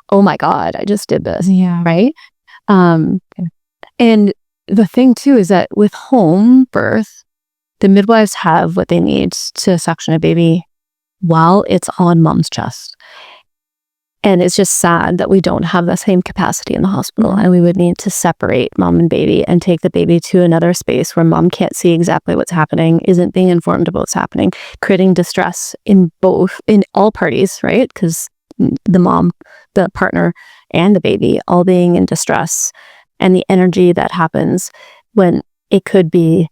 oh my God, I just did this. Yeah. Right. And the thing too is that with home birth, the midwives have what they need to suction a baby while it's on mom's chest. And it's just sad that we don't have the same capacity in the hospital, and we would need to separate mom and baby and take the baby to another space where mom can't see exactly what's happening, isn't being informed about what's happening, creating distress in all parties, right? Because the mom, the partner, and the baby all being in distress, and the energy that happens when it could be,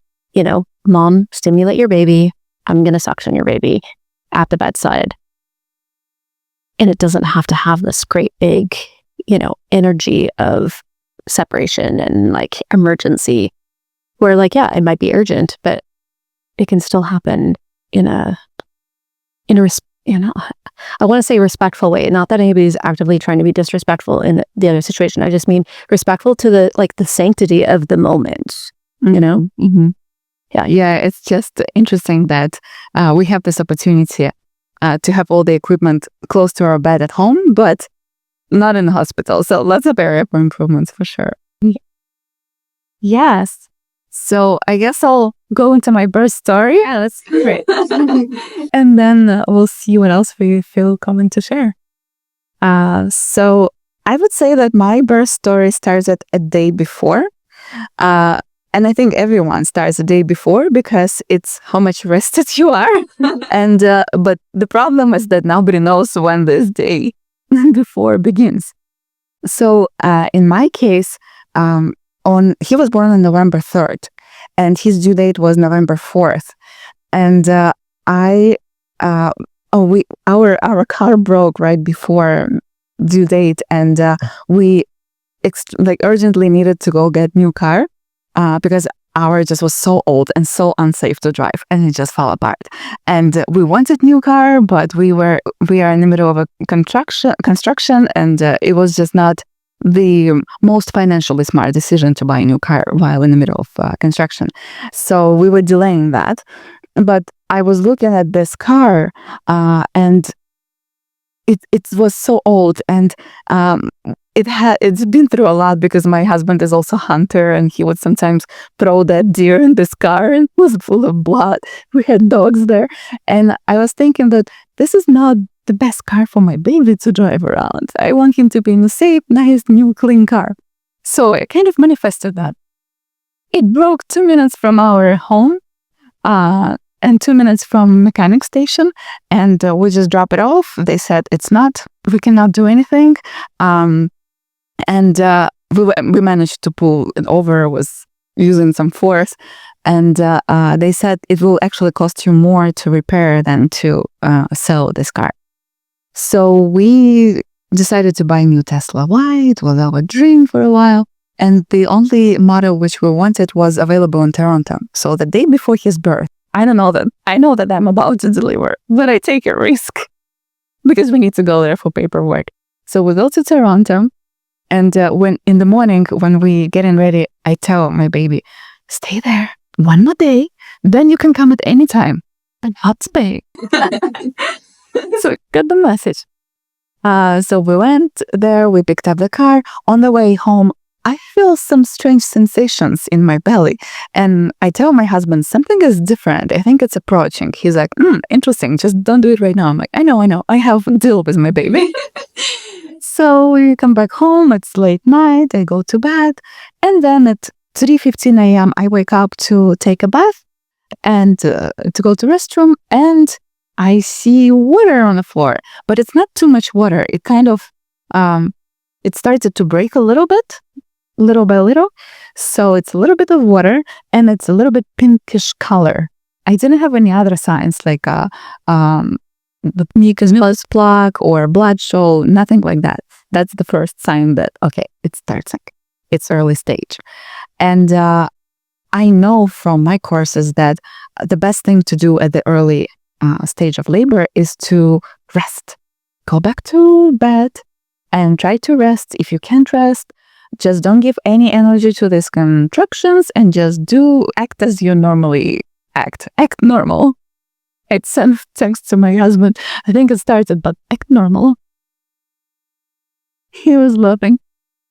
mom, stimulate your baby, I'm going to suction your baby at the bedside. And it doesn't have to have this great big, energy of separation and like emergency where like, yeah, it might be urgent, but it can still happen in a I want to say respectful way. Not that anybody's actively trying to be disrespectful in the other situation. I just mean respectful to the sanctity of the moment, Mm-hmm. Yeah. It's just interesting that we have this opportunity to have all the equipment close to our bed at home, but not in the hospital. So that's a barrier for improvements for sure. Yes. So I guess I'll go into my birth story. Yeah, that's great. And then we'll see what else we feel common to share. So I would say that my birth story starts at a day before. And I think everyone starts a day before because it's how much rested you are. And but the problem is that nobody knows when this day before begins. So in my case, he was born on November 3rd, and his due date was November 4th. And our car broke right before due date, and we urgently needed to go get new car. Because our just was so old and so unsafe to drive, and it just fell apart. And we wanted new car, but we are in the middle of a construction, and it was just not the most financially smart decision to buy a new car while in the middle of construction. So we were delaying that. But I was looking at this car, and it was so old, and it's been through a lot because my husband is also a hunter, and he would sometimes throw that deer in this car, and it was full of blood. We had dogs there, and I was thinking that this is not the best car for my baby to drive around. I want him to be in a safe, nice, new, clean car. So I kind of manifested that. It broke 2 minutes from our home, and 2 minutes from mechanic station, and we just drop it off. They said we cannot do anything. And we managed to pull it over, was using some force. And they said it will actually cost you more to repair than to sell this car. So we decided to buy a new Tesla. Why? It was our dream for a while. And the only model which we wanted was available in Toronto. So the day before his birth, I know that I'm about to deliver, but I take a risk because we need to go there for paperwork. So we go to Toronto. And when in the morning, when we getting ready, I tell my baby, stay there one more day, then you can come at any time, but not today. So got the message. So we went there, we picked up the car. On the way home, I feel some strange sensations in my belly. And I tell my husband, something is different. I think it's approaching. He's like, interesting, just don't do it right now. I'm like, I know. I have a deal with my baby. So we come back home, it's late night, I go to bed, and then at 3:15 a.m. I wake up to take a bath and to go to restroom, and I see water on the floor, but it's not too much water. It kind of, it started to break a little bit, little by little. So it's a little bit of water, and it's a little bit pinkish color. I didn't have any other signs like the mucus plaque or blood show, nothing like that. That's the first sign that, okay, it starts like it's early stage. And I know from my courses that the best thing to do at the early stage of labor is to rest. Go back to bed and try to rest. If you can't rest, just don't give any energy to these contractions and just act as you normally act. Act normal. It's thanks to my husband. I think it started, but act normal. He was laughing.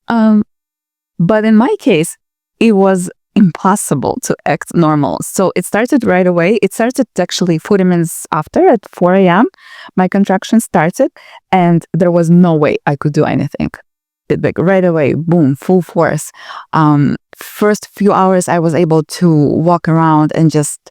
But in my case, it was impossible to act normal. So it started right away. It started actually 40 minutes after at 4 a.m. My contraction started, and there was no way I could do anything. Like right away, boom, full force. First few hours, I was able to walk around and just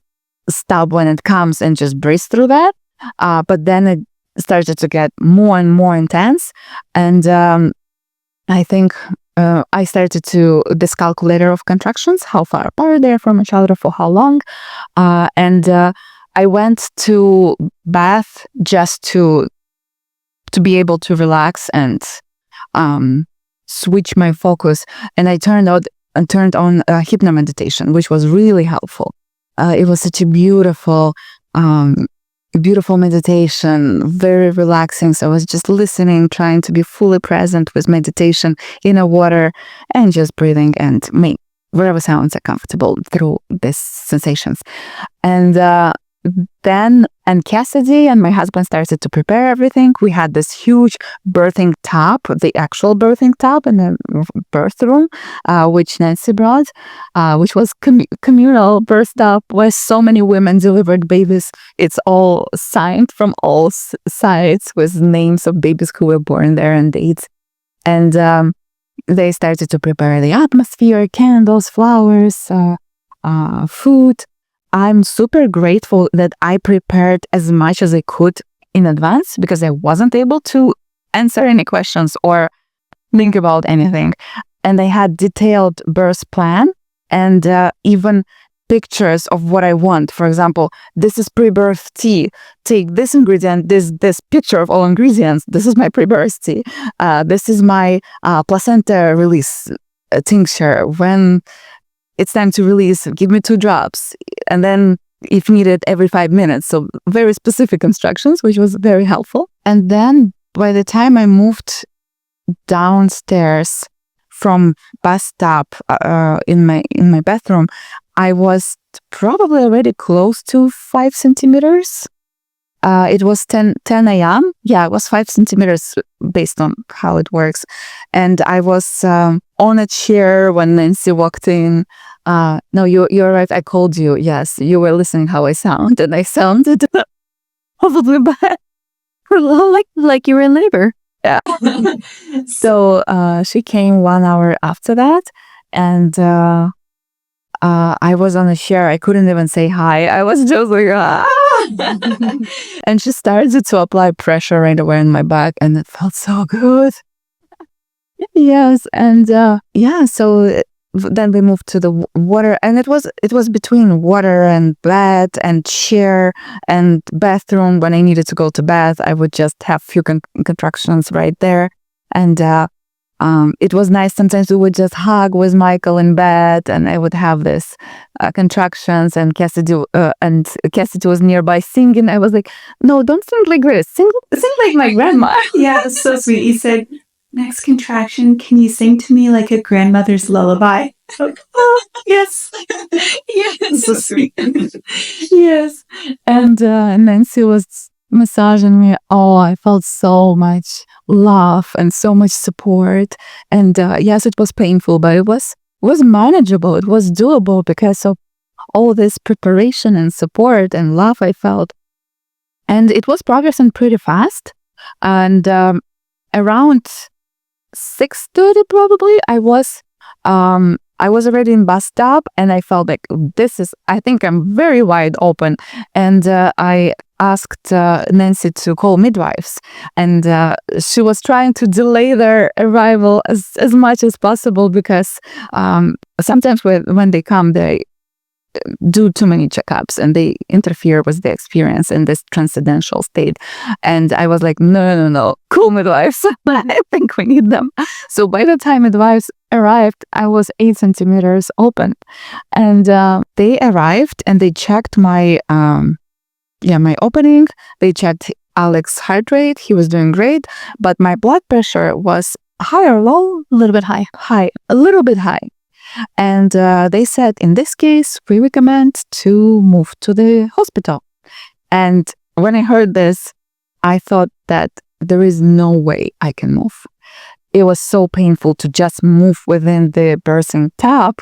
stop when it comes and just breeze through that. But then it started to get more and more intense. And I think I started to this calculator of contractions, how far apart they are from each other, for how long. And I went to bath just to be able to relax and switch my focus. And I turned on hypno meditation, which was really helpful. It was such a beautiful meditation, very relaxing. So I was just listening, trying to be fully present with meditation in the water and just breathing and make whatever sounds are comfortable through these sensations. And then Cassidy and my husband started to prepare everything. We had this huge birthing tub, the actual birthing tub in the birth room, which Nancy brought, which was communal birth tub where so many women delivered babies. It's all signed from all sides with names of babies who were born there and dates. And they started to prepare the atmosphere, candles, flowers, food. I'm super grateful that I prepared as much as I could in advance because I wasn't able to answer any questions or think about anything. And I had detailed birth plan and even pictures of what I want. For example, this is pre-birth tea. Take this ingredient, this picture of all ingredients. This is my pre-birth tea. This is my placenta release tincture. When it's time to release, give me 2 drops. And then if needed, every 5 minutes. So very specific instructions, which was very helpful. And then by the time I moved downstairs from bus stop in my bathroom, I was probably already close to 5 centimeters. It was 10 a.m. Yeah, it was 5 centimeters based on how it works. And I was on a chair when Nancy walked in. No, you're right. I called you. Yes, you were listening how I sound, and I sounded probably bad. like you were in labor. Yeah. So she came 1 hour after that, and I was on a chair. I couldn't even say hi. I was just like, ah. And she started to apply pressure right away on my back, and it felt so good. Yes, and so then we moved to the water, and it was between water and bed and chair and bathroom. When I needed to go to bath, I would just have few contractions right there, and it was nice. Sometimes we would just hug with Michael in bed, and I would have this contractions, and Cassidy was nearby singing. I was like, "No, don't sing like this. Sing like my grandma." Yeah, that's so sweet. You said, next contraction, can you sing to me like a grandmother's lullaby? Oh, yes. Yes, so sweet. Yes, and Nancy was massaging me. Oh, I felt so much love and so much support. And yes, it was painful, but it was manageable. It was doable because of all this preparation and support and love I felt. And it was progressing pretty fast. And around 6:30 probably, I was already in bus stop, and I felt like I think I'm very wide open. And I asked Nancy to call Midwives, and she was trying to delay their arrival as much as possible, because sometimes when they come, they do too many checkups and they interfere with the experience in this transcendental state. And I was like, no, cool Midwives. I think we need them. So by the time Midwives arrived, I was 8 centimeters open. And they arrived and they checked my opening. They checked Alex's heart rate. He was doing great. But my blood pressure was high or low? A little bit high. A little bit high. And they said, in this case, we recommend to move to the hospital. And when I heard this, I thought that there is no way I can move. It was so painful to just move within the birthing tub.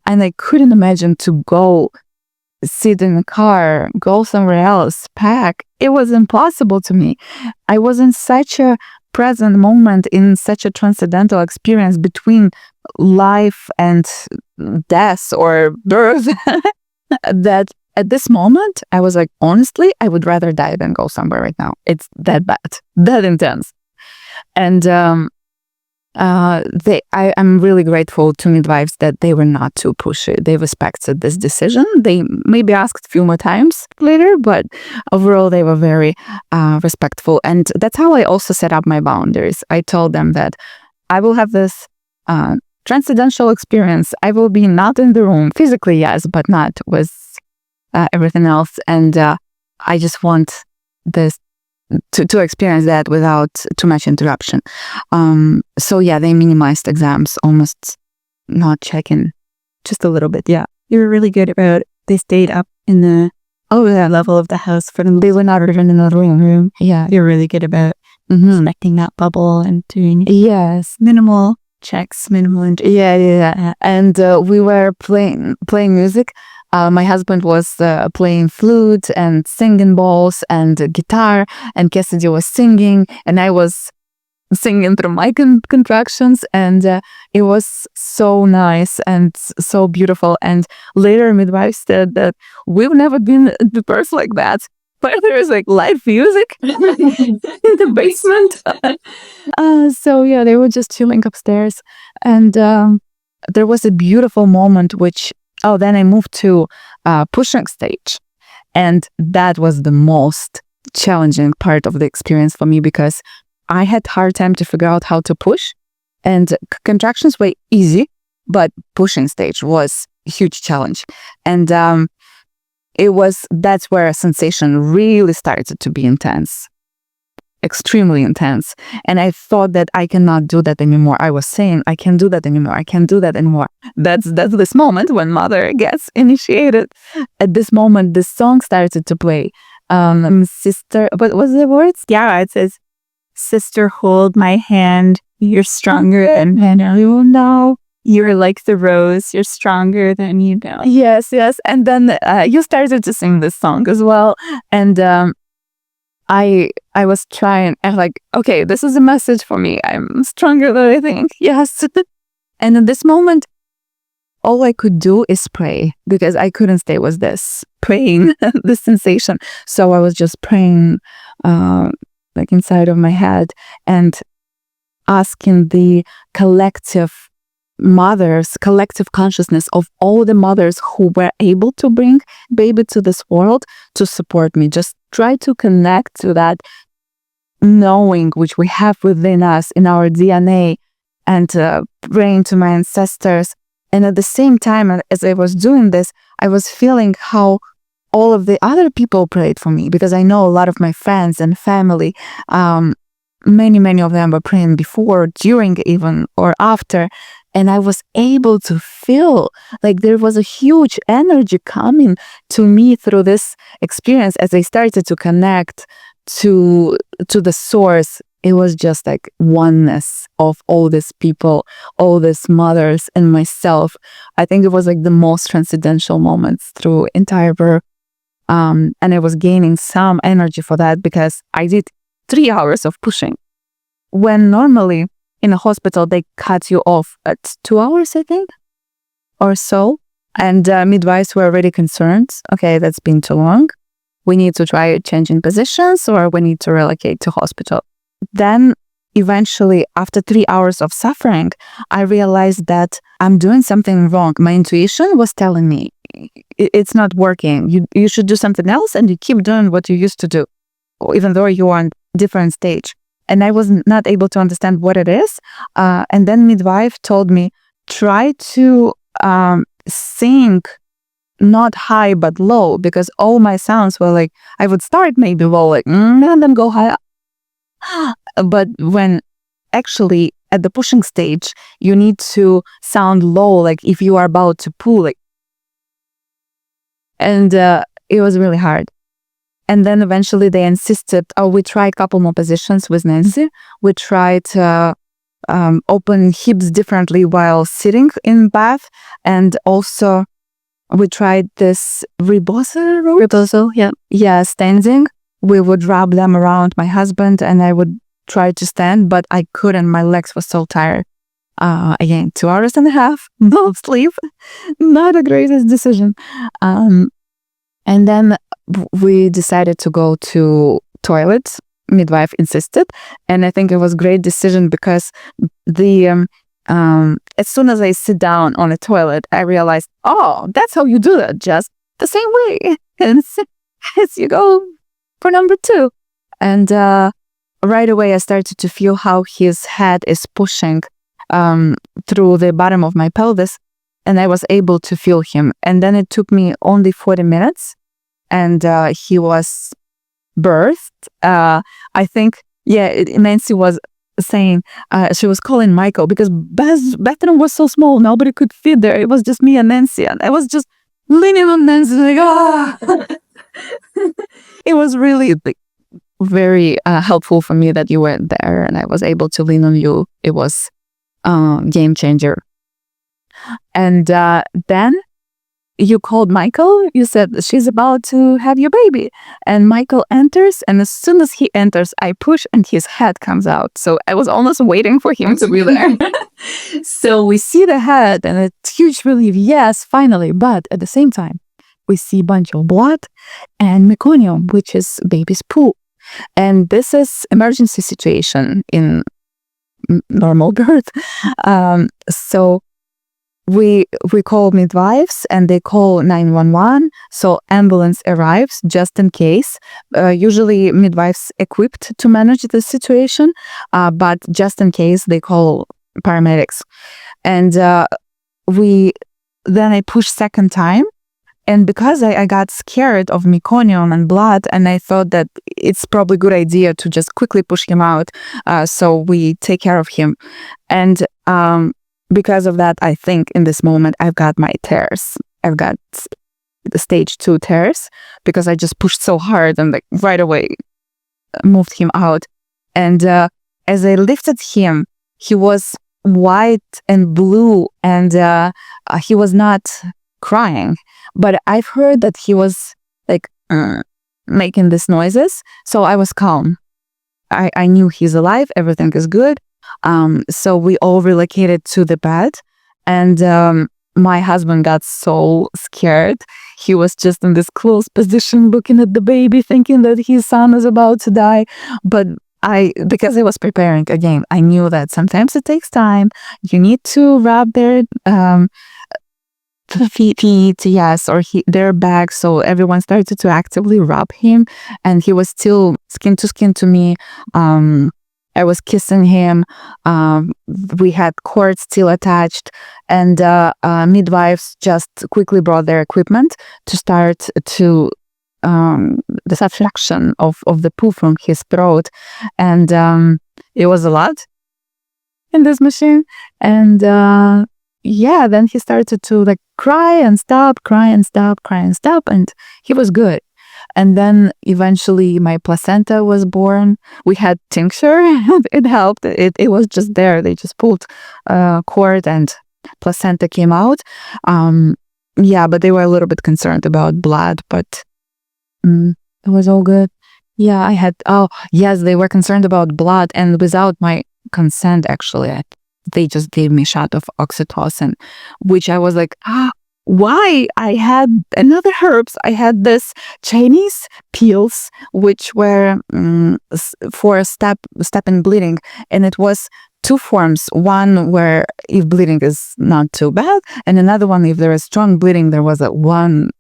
And I couldn't imagine to go sit in the car, go somewhere else, pack. It was impossible to me. I was in such a present moment, in such a transcendental experience between life and death or birth that at this moment I was like, honestly, I would rather die than go somewhere right now. It's that bad, that intense. And I'm really grateful to Midwives that they were not too pushy. They respected this decision. They maybe asked a few more times later, but overall they were very respectful. And that's how I also set up my boundaries. I told them that I will have this transcendental experience. I will be not in the room physically, yes, but not with everything else. And I just want this to experience that without too much interruption. So yeah, they minimized exams, almost not checking, just a little bit. Yeah, you were really good about. They stayed up in the level of the house for them. They were not even in the room. Yeah, you're really good about selecting that bubble and doing minimal checks, yeah. And we were playing music. My husband was playing flute and singing bowls and guitar, and Cassidy was singing, and I was singing through my contractions, and it was so nice and so beautiful. And later Midwife said that we've never been at the birth like that, but there is like live music in the basement. So yeah, they were just chilling upstairs, and there was a beautiful moment then I moved to pushing stage. And that was the most challenging part of the experience for me, because I had hard time to figure out how to push. And contractions were easy, but pushing stage was a huge challenge. And that's where sensation really started to be intense. Extremely intense. And I thought that I cannot do that anymore. I was saying, I can't do that anymore. I can't do that anymore. That's this moment when mother gets initiated. At this moment, this song started to play. sister, what was the words? Yeah, it says, sister, hold my hand. You're stronger than you know. You're like the rose. You're stronger than you know. Yes. And then you started to sing this song as well. And I was trying, and like, okay, this is a message for me. I'm stronger than I think. Yes. And in this moment, all I could do is pray because I couldn't stay with this praying, this sensation. So I was just praying, like inside of my head and asking the collective consciousness of all the mothers who were able to bring baby to this world to support me. Just try to connect to that knowing which we have within us in our DNA, and praying to my ancestors. And at the same time, as I was doing this, I was feeling how all of the other people prayed for me, because I know a lot of my friends and family, many of them were praying before, during even, or after. And I was able to feel like there was a huge energy coming to me through this experience as I started to connect to the source. It was just like oneness of all these people, all these mothers, and myself. I think it was like the most transcendental moments through entire birth. And I was gaining some energy for that because I did 3 hours of pushing, when normally in a hospital they cut you off at 2 hours, I think, or so. And midwives were already concerned. Okay, that's been too long. We need to try changing positions, or we need to relocate to hospital. Then eventually, after 3 hours of suffering, I realized that I'm doing something wrong. My intuition was telling me it's not working. You should do something else, and you keep doing what you used to do, even though you are on a different stage. And I was not able to understand what it is. And then midwife told me, try to sing not high but low, because all my sounds were like, I would start maybe low, like, and then go high. But when actually at the pushing stage, you need to sound low, like if you are about to pull, like, and it was really hard. And then eventually they insisted, we tried a couple more positions with Nancy. We tried open hips differently while sitting in bath. And also we tried this rebozo, yeah. Yeah, standing. We would rub them around my husband and I would try to stand, but I couldn't. My legs were so tired. Again, 2 hours and a half, no sleep. Not the greatest decision. And then we decided to go to toilets. Midwife insisted, and I think it was a great decision because the as soon as I sit down on a toilet, I realized, oh, that's how you do that, just the same way. And as you go for number 2, and right away I started to feel how his head is pushing through the bottom of my pelvis, and I was able to feel him. And then it took me only 40 minutes, and he was birthed. I think, Nancy was saying, she was calling Michael because bathroom was so small, nobody could fit there. It was just me and Nancy, and I was just leaning on Nancy, like, It was really very helpful for me that you were there, and I was able to lean on you. It was game changer. And then you called Michael. You said, she's about to have your baby. And Michael enters, and as soon as he enters, I push and his head comes out. So I was almost waiting for him to be there. So we see the head, and it's huge relief. Yes, finally. But at the same time, we see a bunch of blood and meconium, which is baby's poo. And this is emergency situation in normal birth. So we call midwives, and they call 911. So ambulance arrives just in case. Usually midwives equipped to manage the situation, but just in case they call paramedics. And then I push second time. And because I got scared of meconium and blood, and I thought that it's probably a good idea to just quickly push him out, so we take care of him. And because of that, I think in this moment I've got my tears. I've got stage 2 tears because I just pushed so hard and like right away moved him out. And as I lifted him, he was white and blue, and he was not crying, but I've heard that he was like making these noises. So I was calm. I knew he's alive. Everything is good. So we all relocated to the bed, and my husband got so scared. He was just in this close position looking at the baby, thinking that his son is about to die. But because I was preparing again, I knew that sometimes it takes time. You need to rub their feet, yes, or their back. So everyone started to actively rub him, and he was still skin to skin to me. I was kissing him. We had cords still attached, and midwives just quickly brought their equipment to start to the suction of the poo from his throat, and it was a lot in this machine. And then he started to like cry and stop, and he was good. And then eventually my placenta was born. We had tincture, and it helped. It was just there. They just pulled cord and placenta came out. But they were a little bit concerned about blood, but it was all good. Yeah, they were concerned about blood, and without my consent, actually, they just gave me a shot of oxytocin, which I was like, why? I had another herbs. I had this Chinese pills, which were for step in bleeding, and it was 2 forms. One where if bleeding is not too bad, and another one if there is strong bleeding. There was one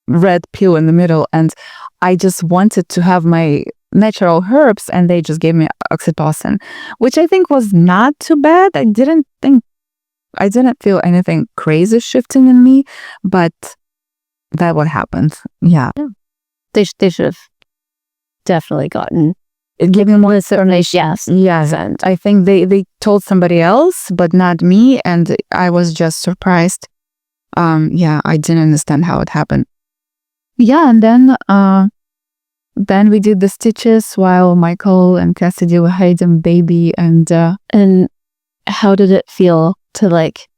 red pill in the middle, and I just wanted to have my natural herbs, and they just gave me oxytocin, which I think was not too bad. I didn't feel anything crazy shifting in me, but that what happened. Yeah. They should have definitely gotten Giving more information. Yes, and I think they told somebody else, but not me, and I was just surprised. I didn't understand how it happened. Yeah, and then we did the stitches while Michael and Cassidy were hiding baby, and how did it feel to like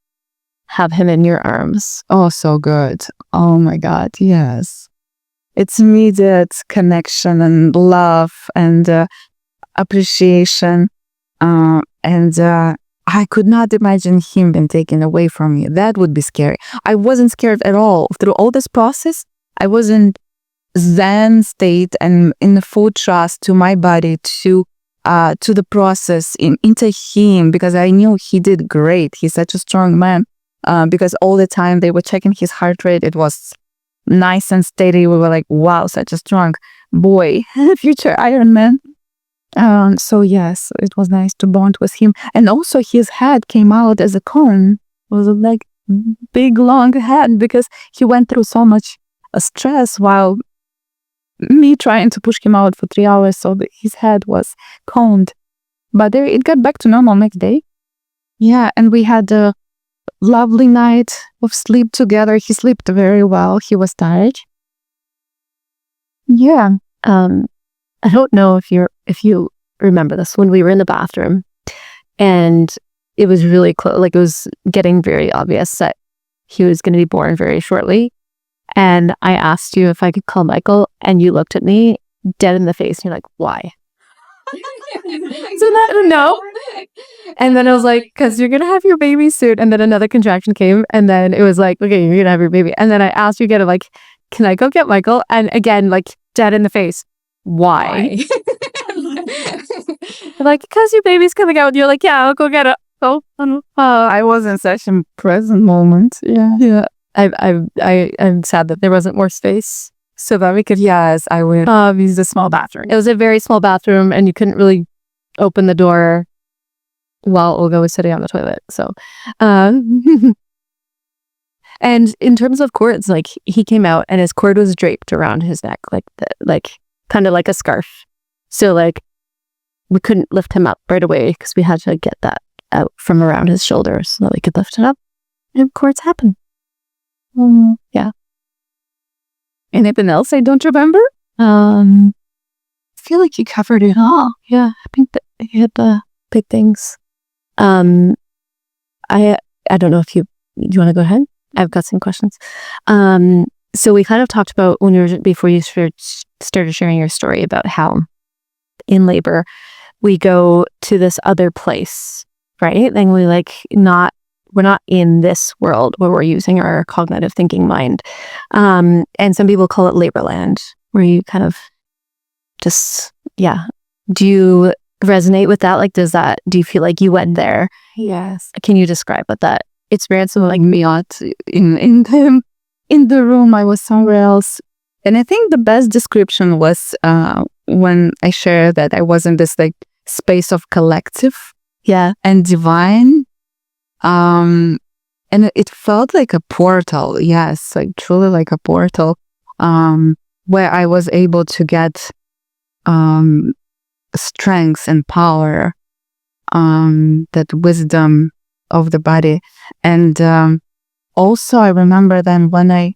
have him in your arms? Oh, so good. Oh my God, yes. It's immediate connection and love and appreciation. And I could not imagine him being taken away from me. That would be scary. I wasn't scared at all. Through all this process, I was in Zen state and in the full trust to my body, to the process, into him, because I knew he did great. He's such a strong man. Because all the time they were checking his heart rate. It was nice and steady. We were like, wow, such a strong boy, future Iron Man. So yes, it was nice to bond with him. And also his head came out as a cone. It was like big long head because he went through so much stress while me trying to push him out for 3 hours. So his head was coned. But it got back to normal next day. Yeah, and we had a lovely night of sleep together. He slept very well. He was tired. Yeah. I don't know if you remember this, when we were in the bathroom and it was really close, like it was getting very obvious that he was going to be born very shortly. And I asked you if I could call Michael, and you looked at me dead in the face and you're like, why? So no. And then I was like, because you're going to have your baby soon. And then another contraction came, and then it was like, okay, you're going to have your baby. And then I asked you again, like, can I go get Michael? And again, like dead in the face. Why? Like, because your baby's coming out. And you're like, yeah, I'll go get it. Oh, I was in such a present moment. Yeah. I'm sad that there wasn't more space so that we could. Yes, I would use the small bathroom. It was a very small bathroom, and you couldn't really open the door while Olga was sitting on the toilet. So, and in terms of cords, like he came out and his cord was draped around his neck, like kind of like a scarf. So like we couldn't lift him up right away because we had to get that out from around his shoulders so that we could lift it up. And cords happen. Yeah. Anything else I don't remember? I Feel like you covered it all. Yeah, I think that you hit the big things. I don't know if you want to go ahead. I've got some questions. So we kind of talked about before you started sharing your story about how in labor we go to this other place, right? And we're not in this world where we're using our cognitive thinking mind. And some people call it Laborland, where you kind of just, yeah. Do you resonate with that? Like, do you feel like you went there? Yes. Can you describe what that experience was like? Me out in the room, I was somewhere else. And I think the best description was when I shared that I was in this like space of collective, and divine. And it felt like a portal. Yes, like truly like a portal, where I was able to get strength and power, that wisdom of the body. And also I remember then when I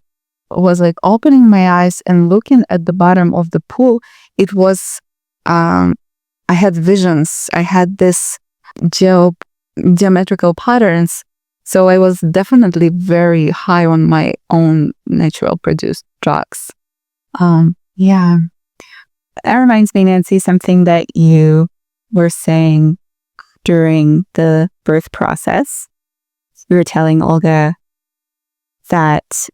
was like opening my eyes and looking at the bottom of the pool, it was I had visions. I had this geometrical patterns. So I was definitely very high on my own natural produced drugs. That reminds me, Nancy, something that you were saying during the birth process. You were telling Olga that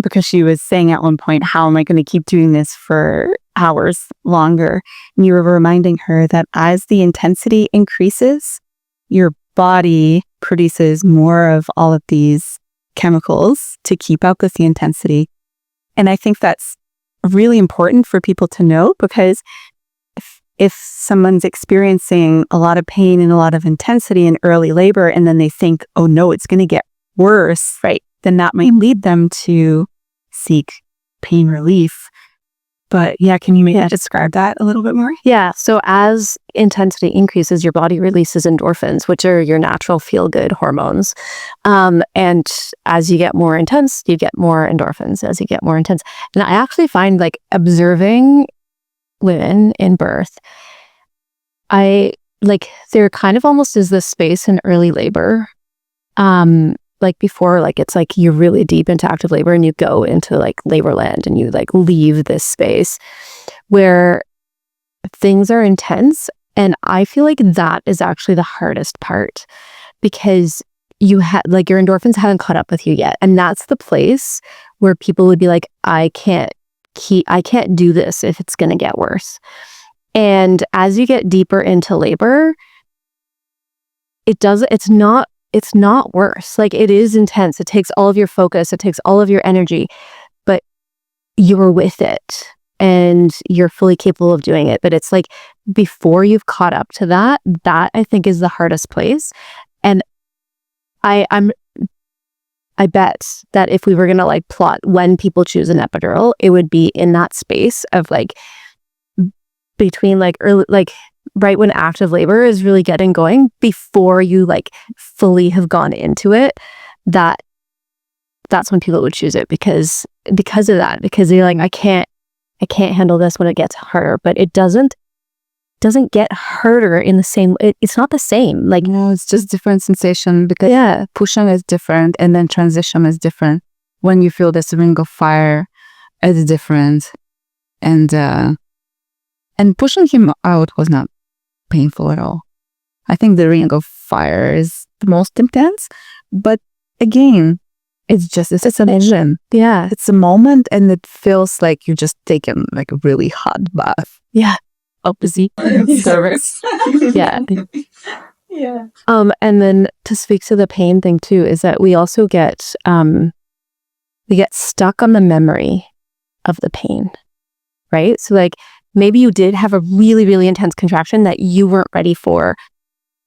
because she was saying at one point, how am I going to keep doing this for hours longer? And you were reminding her that as the intensity increases, your body produces more of all of these chemicals to keep up with the intensity. And I think that's really important for people to know, because if someone's experiencing a lot of pain and a lot of intensity in early labor, and then they think, oh no, it's going to get worse, right? Then that might lead them to seek pain relief. But yeah, can you maybe describe that a little bit more? Yeah. So as intensity increases, your body releases endorphins, which are your natural feel-good hormones. And as you get more intense, you get more endorphins as you get more intense. And I actually find like observing women in birth, there kind of almost is this space in early labor. Like before, like it's like you're really deep into active labor and you go into like Laborland and you like leave this space where things are intense. And I feel like that is actually the hardest part, because you like your endorphins haven't caught up with you yet. And that's the place where people would be like, I can't do this if it's going to get worse. And as you get deeper into labor, it's not worse. Like, it is intense. It takes all of your focus. It takes all of your energy, but you're with it and you're fully capable of doing it. But it's like before you've caught up to that I think is the hardest place. And I bet that if we were going to like plot when people choose an epidural, it would be in that space of like between like early, like right when active labor is really getting going, before you like fully have gone into it. That's when people would choose it, because of that, because they're like, I can't handle this when it gets harder. But it doesn't get harder in the same, it's not the same. Like, no, it's just different sensation, because pushing is different and then transition is different. When you feel this ring of fire, it's different. And pushing him out was not painful at all. I think the ring of fire is the most intense, but again, it's an engine. yeah, It's a moment, and it feels like you just taken like a really hot bath. yeah, Opposite service. yeah. Yeah. And then to speak to the pain thing too, is that we also get stuck on the memory of the pain, right? So like maybe you did have a really, really intense contraction that you weren't ready for,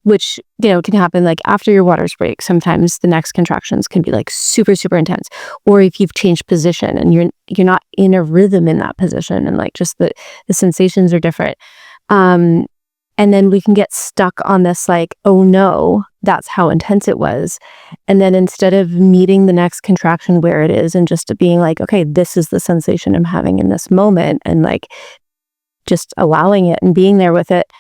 which, you know, can happen like after your waters break. Sometimes the next contractions can be like super, super intense. Or if you've changed position and you're not in a rhythm in that position, and like just the sensations are different. And then we can get stuck on this like, oh no, that's how intense it was. And then instead of meeting the next contraction where it is and just being like, okay, this is the sensation I'm having in this moment, and like just allowing it and being there with it,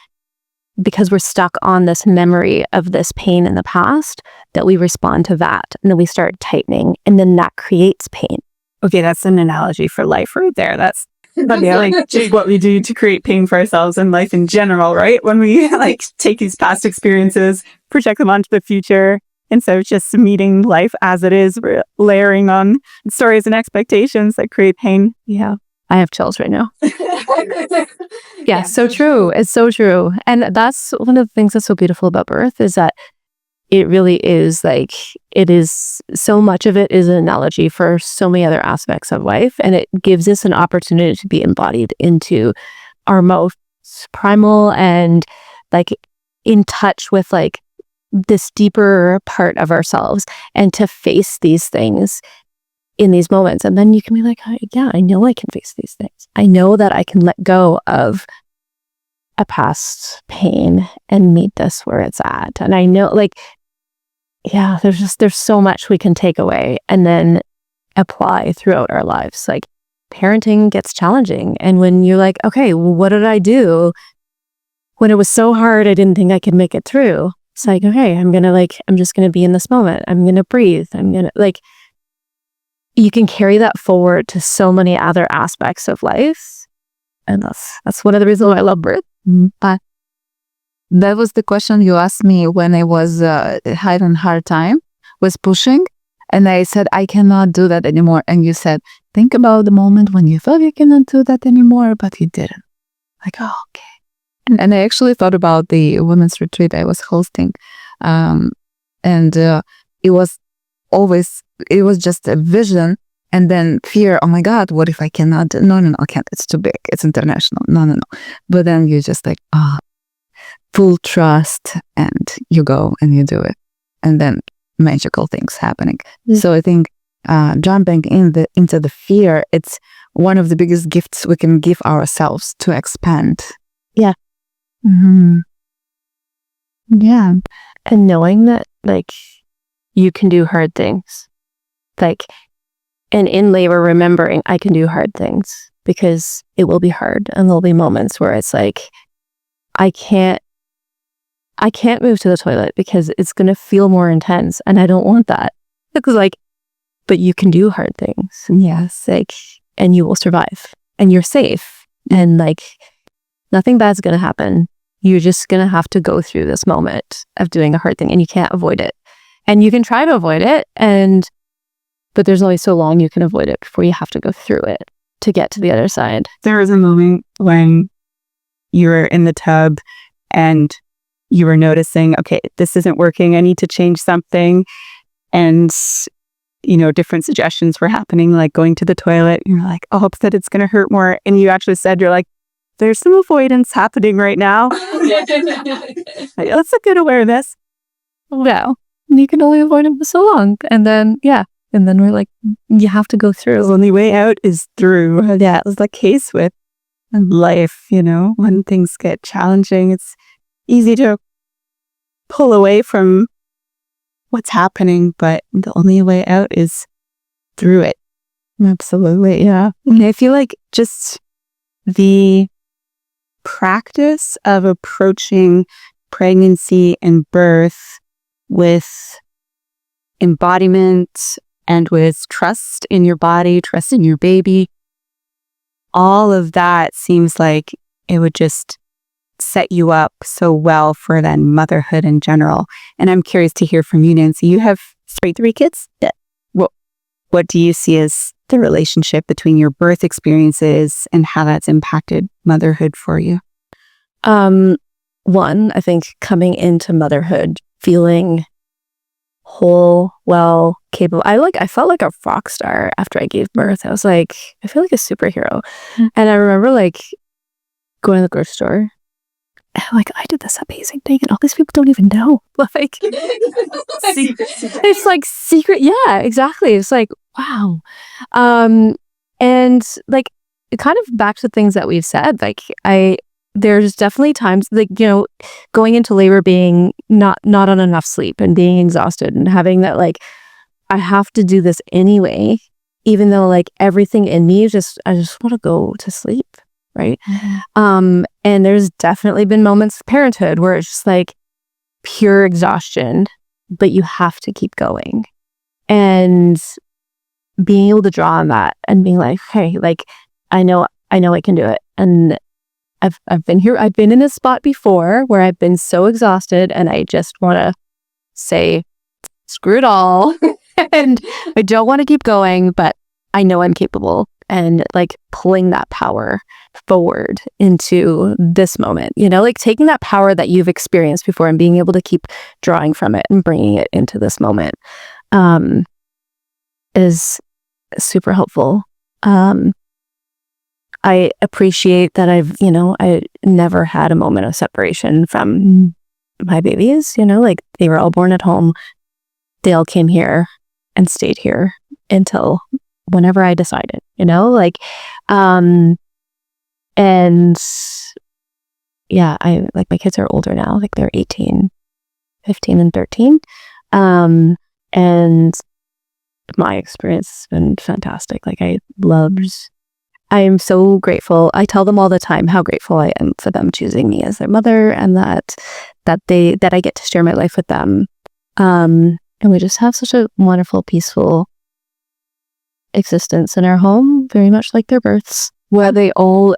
because we're stuck on this memory of this pain in the past, that we respond to that, and then we start tightening, and then that creates pain. Okay, that's an analogy for life right there. That's like just what we do to create pain for ourselves and life in general, right? When we like take these past experiences, project them onto the future, instead of just meeting life as it is, we're layering on stories and expectations that create pain. Yeah. I have chills right now. Yeah, so true. It's so true. And that's one of the things that's so beautiful about birth, is that it really is like, it is, so much of it is an analogy for so many other aspects of life. And it gives us an opportunity to be embodied into our most primal and like in touch with like this deeper part of ourselves, and to face these things in these moments. And then you can be like, yeah, I know I can face these things. I know that I can let go of a past pain and meet this where it's at. And I know, like, yeah, there's so much we can take away and then apply throughout our lives. Like, parenting gets challenging. And when you're like, okay, well, what did I do when it was so hard I didn't think I could make it through? It's like, okay, I'm just gonna be in this moment. I'm gonna breathe. I'm gonna, like, you can carry that forward to so many other aspects of life. And that's one of the reasons why I love birth. But that was the question you asked me when I was having a hard time, was pushing. And I said, I cannot do that anymore. And you said, think about the moment when you thought you cannot do that anymore, but you didn't. Like, oh, okay. And I actually thought about the women's retreat I was hosting. It was always, it was just a vision, and then fear. Oh my God, what if I cannot? No, I can't. It's too big. It's international. No. But then you just like, full trust, and you go and you do it. And then magical things happening. So I think jumping into the fear, it's one of the biggest gifts we can give ourselves to expand. Yeah. Mm-hmm. Yeah. And knowing that, like, you can do hard things. Like, and in labor, remembering I can do hard things, because it will be hard, and there'll be moments where it's like, I can't move to the toilet because it's going to feel more intense, and I don't want that. Because, like, but you can do hard things. Yes. Like, and you will survive, and you're safe, and like, nothing bad's going to happen. You're just going to have to go through this moment of doing a hard thing, and you can't avoid it. And you can try to avoid it, but there's only so long you can avoid it before you have to go through it to get to the other side. There was a moment when you were in the tub and you were noticing, okay, this isn't working. I need to change something. And, different suggestions were happening, like going to the toilet. You're like, oh, upset it's going to hurt more. And you actually said, you're like, there's some avoidance happening right now. Like, that's a good awareness. Well, you can only avoid it for so long. And then, and then we're like, you have to go through. The only way out is through. Yeah, it was the case with life, when things get challenging, it's easy to pull away from what's happening, but the only way out is through it. Absolutely. Yeah. And I feel like just the practice of approaching pregnancy and birth with embodiment and with trust in your body, trust in your baby, all of that seems like it would just set you up so well for then motherhood in general. And I'm curious to hear from you, Nancy. You have three kids. Yeah. What do you see as the relationship between your birth experiences and how that's impacted motherhood for you? One, I think coming into motherhood feeling whole, well, capable. I felt like a rock star after I gave birth. I was like, I feel like a superhero. And I remember like going to the grocery store. And I'm like, I did this amazing thing, and all these people don't even know. Like, it's like secret. Yeah, exactly. It's like, wow. And like, kind of back to things that we've said, like there's definitely times like, going into labor being not on enough sleep and being exhausted and having that like, I have to do this anyway, even though like everything in me I just want to go to sleep. Right. And there's definitely been moments of parenthood where it's just like pure exhaustion, but you have to keep going. And being able to draw on that and being like, hey, like, I know I can do it. And I've been here. I've been in this spot before where I've been so exhausted and I just want to say, screw it all. And I don't want to keep going, but I know I'm capable, and like pulling that power forward into this moment, like taking that power that you've experienced before and being able to keep drawing from it and bringing it into this moment is super helpful. I appreciate that I never had a moment of separation from my babies, like they were all born at home. They all came here and stayed here until whenever I decided, like, and yeah, I like my kids are older now, like they're 18, 15 and 13. And my experience has been fantastic. Like I am so grateful. I tell them all the time how grateful I am for them choosing me as their mother, and that I get to share my life with them. And we just have such a wonderful, peaceful existence in our home, very much like their births. Were they all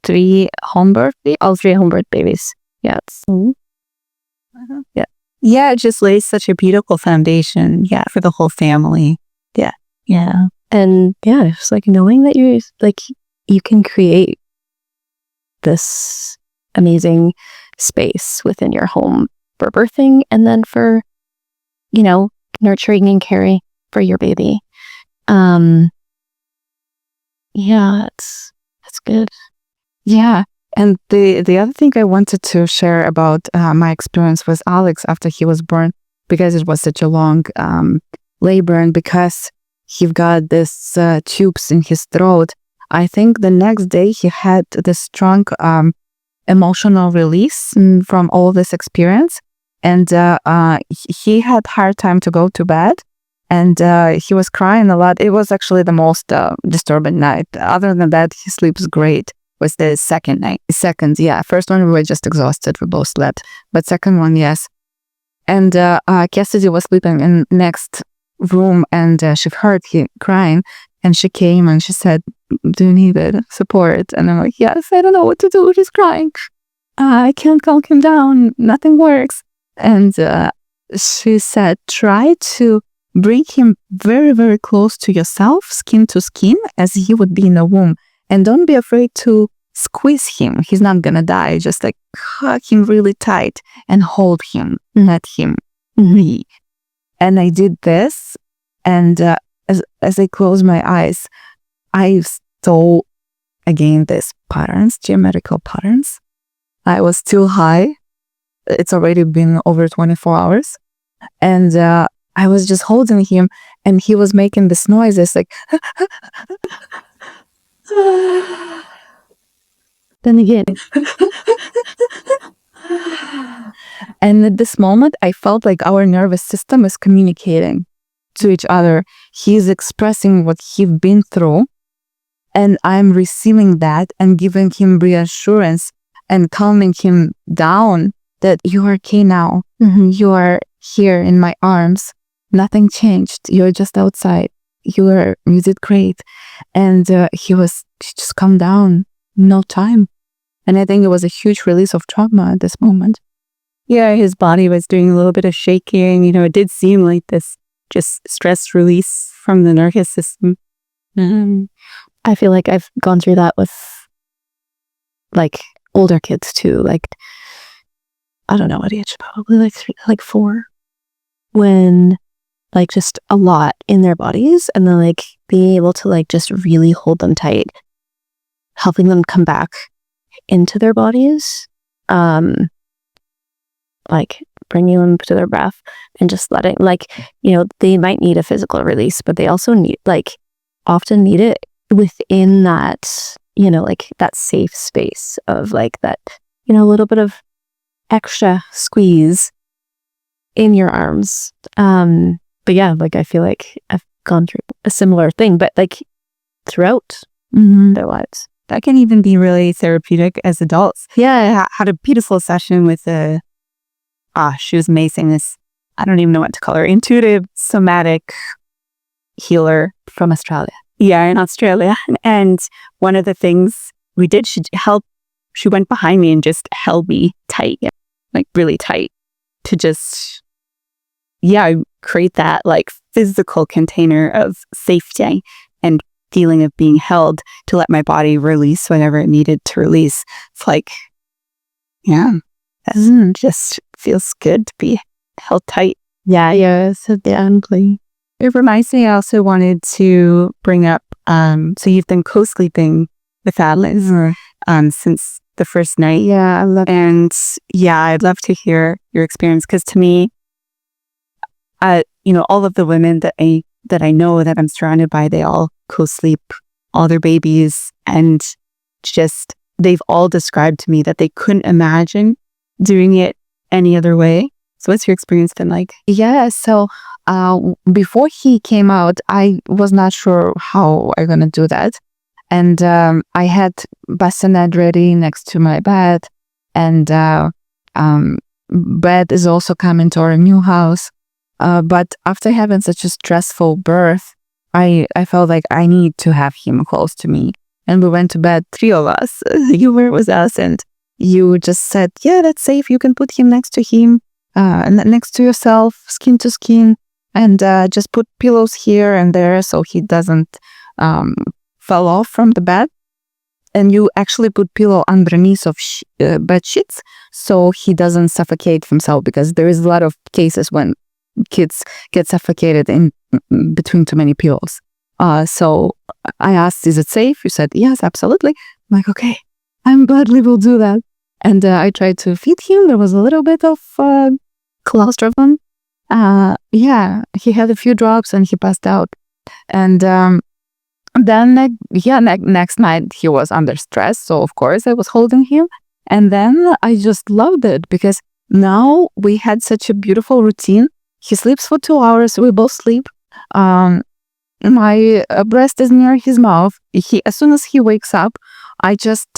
three home birth? All three home birth babies. Yes. Mm-hmm. Yeah. Yeah, it just lays such a beautiful foundation, for the whole family. Yeah. Yeah. And yeah, it's like knowing that you can create this amazing space within your home for birthing and then for, nurturing and caring for your baby. Yeah, it's good. Yeah. And the other thing I wanted to share about my experience with Alex after he was born, because it was such a long labor and because he got this tubes in his throat, I think the next day he had this strong emotional release from all this experience. And he had hard time to go to bed. And he was crying a lot. It was actually the most disturbing night. Other than that, he sleeps great. Was the second night. Second, yeah. First one, we were just exhausted. We both slept. But second one, yes. And Cassidy was sleeping in next room, and she heard him crying. And she came and she said, "Do you need support?" And I'm like, "Yes, I don't know what to do. He's crying. I can't calm him down. Nothing works." And she said, "Try to bring him very, very close to yourself, skin to skin, as he would be in a womb. And don't be afraid to squeeze him. He's not gonna die. Just like hug him really tight and hold him, let him breathe." And I did this, and as I closed my eyes, I saw again these patterns, geometrical patterns. I was still high. It's already been over 24 hours. And I was just holding him, and he was making this noises like then again. And at this moment, I felt like our nervous system is communicating to each other. He's expressing what he's been through, and I'm receiving that and giving him reassurance and calming him down that you are okay now. You are here in my arms. Nothing changed. You're just outside. You did great. And he just calmed down. No time. And I think it was a huge release of trauma at this moment. Yeah, his body was doing a little bit of shaking. It did seem like this just stress release from the nervous system. I feel like I've gone through that with like older kids too. Like, I don't know what age, probably like 3, like 4, when like just a lot in their bodies, and then like being able to like just really hold them tight, helping them come back into their bodies, like bringing them to their breath and just letting, like, they might need a physical release, but they also often need it within that, like that safe space of like that a little bit of extra squeeze in your arms. But yeah, like I feel like I've gone through a similar thing, but like throughout their lives. That can even be really therapeutic as adults. Yeah. I had a beautiful session with she was amazing. This, I don't even know what to call her, intuitive somatic healer From Australia. Yeah, in Australia. And one of the things we did, she went behind me and just held me tight, like really tight, to just, create that like physical container of safety and feeling of being held, to let my body release whatever it needed to release. It's like, that just feels good to be held tight. Yeah, exactly. It reminds me, I also wanted to bring up, so you've been co-sleeping with Atlas since the first night. Yeah, I love it. And I'd love to hear your experience, because to me, all of the women that I know, that I'm surrounded by, they all co-sleep all their babies, and just, they've all described to me that they couldn't imagine doing it any other way. So what's your experience been like? Yeah, so before he came out, I was not sure how I'm gonna do that. And I had bassinet ready next to my bed, and bed is also coming to our new house. But after having such a stressful birth, I felt like I need to have him close to me. And we went to bed, 3 of us. You were with us, and you just said, yeah, that's safe. You can put him next to him, and next to yourself, skin to skin, and just put pillows here and there so he doesn't fall off from the bed. And you actually put pillow underneath of bed sheets so he doesn't suffocate himself, because there is a lot of cases when kids get suffocated in between too many pillows. So I asked, is it safe? You said, yes, absolutely. I'm like, okay, I'm gladly will do that. And I tried to feed him. There was a little bit of claustrophobia. He had a few drops and he passed out. And then, next night he was under stress. So of course I was holding him. And then I just loved it, because now we had such a beautiful routine. He sleeps for 2 hours. We both sleep. My breast is near his mouth. As soon as he wakes up, I just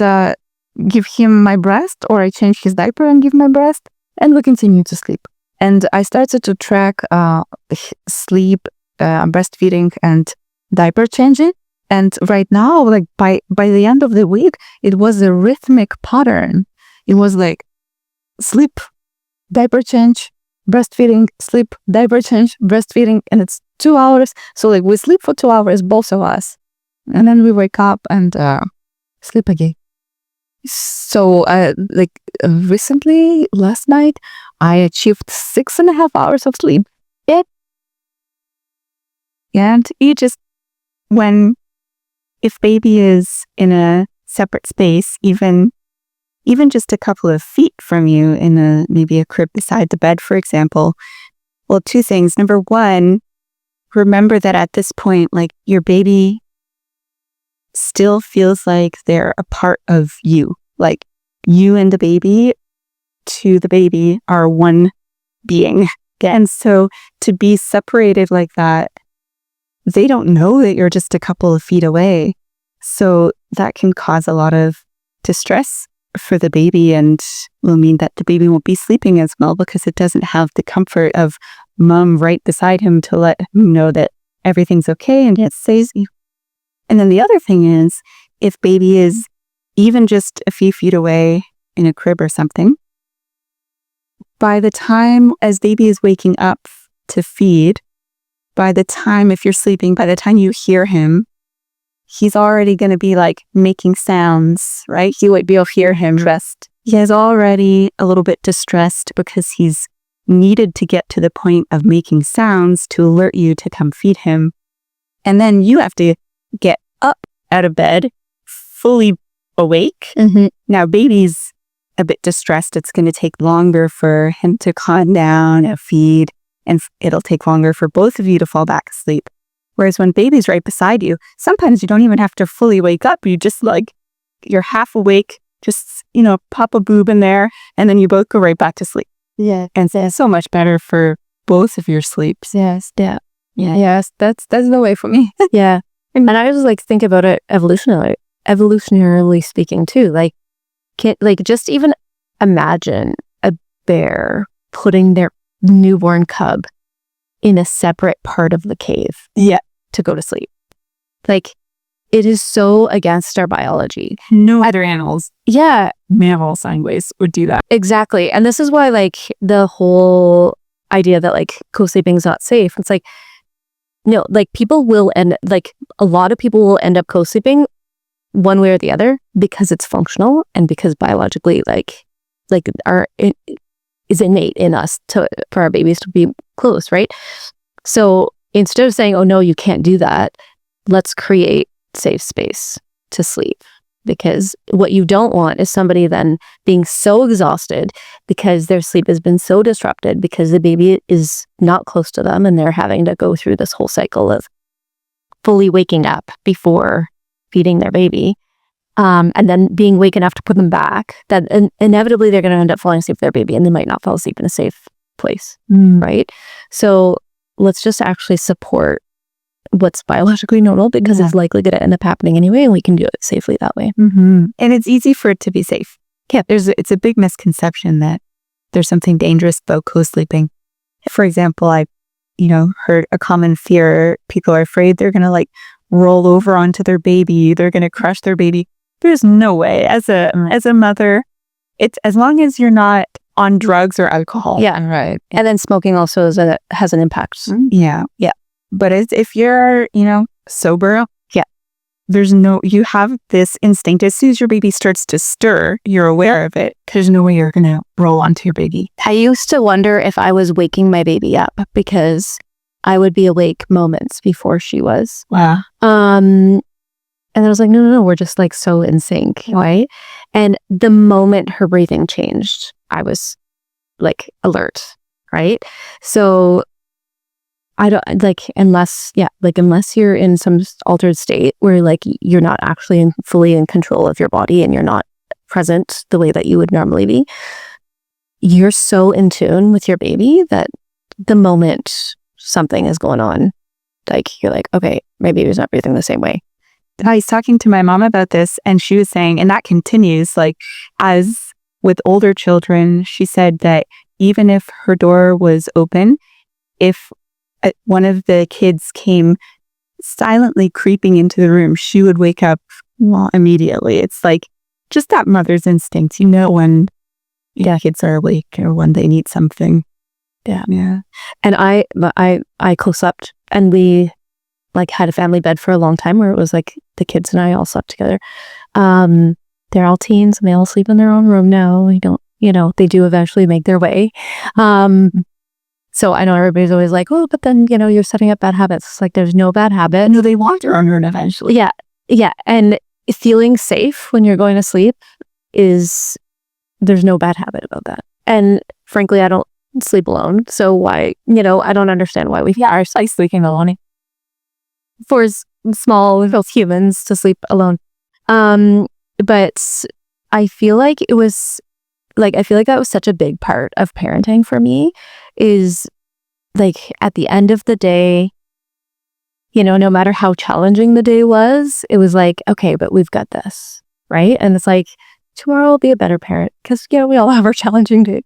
give him my breast, or I change his diaper and give my breast, and we continue to sleep. And I started to track sleep, breastfeeding, and diaper changing. And right now, like by the end of the week, it was a rhythmic pattern. It was like sleep, diaper change, breastfeeding, sleep, diaper change, breastfeeding, and it's 2 hours. So like we sleep for 2 hours, both of us, and then we wake up and sleep again. So recently, last night, I achieved 6.5 hours of sleep. And you just, if baby is in a separate space, even just a couple of feet from you, in maybe a crib beside the bed, for example, well, 2 things. Number 1, remember that at this point, like, your baby still feels like they're a part of you. Like, you and the baby to the baby are one being. And so to be separated like that, they don't know that you're just a couple of feet away. So that can cause a lot of distress for the baby, and will mean that the baby won't be sleeping as well, because it doesn't have the comfort of mom right beside him to let him know that everything's okay and it's safe. And then the other thing is, if baby is even just a few feet away in a crib or something, by the time as baby is waking up to feed, by the time, if you're sleeping, by the time you hear him, he's already going to be like making sounds, right? You'll hear him dressed. He is already a little bit distressed, because he's needed to get to the point of making sounds to alert you to come feed him. And then you have to get up out of bed, fully awake. Now baby's a bit distressed. It's going to take longer for him to calm down and feed, and it'll take longer for both of you to fall back asleep. Whereas when baby's right beside you, sometimes you don't even have to fully wake up. You just you're half awake, just pop a boob in there, and then you both go right back to sleep. Yeah. And it's so much better for both of your sleeps. Yes. Yeah. Yeah. Yes. That's the way for me. Yeah. And I just like think about it evolutionarily speaking too. Like, just even imagine a bear putting their newborn cub in a separate part of the cave. Yeah. To go to sleep. Like, it is so against our biology. No other animals, mammals anyways, would do that. Exactly. And this is why, like, the whole idea that, like, co-sleeping is not safe. It's like, no, like, a lot of people will end up co-sleeping one way or the other because it's functional and because biologically, like it is innate in us for our babies to be close, right? So instead of saying, oh no, you can't do that, let's create safe space to sleep. Because what you don't want is somebody then being so exhausted because their sleep has been so disrupted because the baby is not close to them and they're having to go through this whole cycle of fully waking up before feeding their baby. And then being awake enough to put them back, that inevitably they're going to end up falling asleep with their baby and they might not fall asleep in a safe place, right? So let's just actually support what's biologically normal because it's likely going to end up happening anyway, and we can do it safely that way. And it's easy for it to be safe. Yeah, it's a big misconception that there's something dangerous about co-sleeping. For example, I heard a common fear. People are afraid they're going to like roll over onto their baby. They're going to crush their baby. There's no way. As a mother, it's as long as you're not on drugs or alcohol. Yeah, right. And then smoking also has an impact. Yeah. But if you're, sober, you have this instinct. As soon as your baby starts to stir, you're aware of it. There's no way you're going to roll onto your baby. I used to wonder if I was waking my baby up because I would be awake moments before she was. Wow. And I was like, no, we're just like so in sync, right? And the moment her breathing changed, I was like alert, right? So I don't unless you're in some altered state where like you're not actually fully in control of your body and you're not present the way that you would normally be, you're so in tune with your baby that the moment something is going on, like you're like, okay, my baby's not breathing the same way. I was talking to my mom about this, and she was saying, and that continues, like, as with older children, she said that even if her door was open, if one of the kids came silently creeping into the room, she would wake up immediately. It's like just that mother's instinct, when kids are awake or when they need something. Yeah. And I co-slept, and we like had a family bed for a long time where it was like the kids and I all slept together. They're all teens and they all sleep in their own room now. We don't, they do eventually make their way. So I know everybody's always like, oh, but then, you're setting up bad habits. It's like, there's no bad habit. No, they want their own room eventually. Yeah. Yeah. And feeling safe when you're going to sleep there's no bad habit about that. And frankly, I don't sleep alone. So why, I don't understand why we are sleeping alone. For small humans to sleep alone. But I feel like that was such a big part of parenting for me, is like at the end of the day, no matter how challenging the day was, it was like, okay, but we've got this, right? And it's like, tomorrow I'll be a better parent because, we all have our challenging day.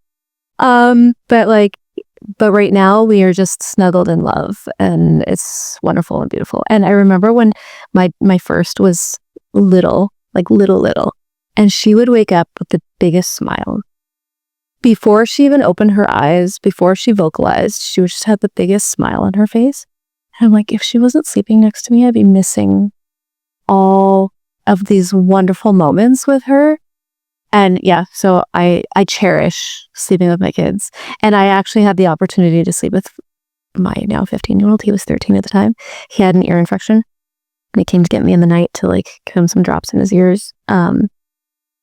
But right now we are just snuggled in love, and it's wonderful and beautiful. And I remember when my first was little, and she would wake up with the biggest smile. Before she even opened her eyes, before she vocalized, she would just have the biggest smile on her face. And I'm like, if she wasn't sleeping next to me, I'd be missing all of these wonderful moments with her. And yeah, so I cherish sleeping with my kids. And I actually had the opportunity to sleep with my now 15-year-old. He was 13 at the time. He had an ear infection. And he came to get me in the night to like give him some drops in his ears.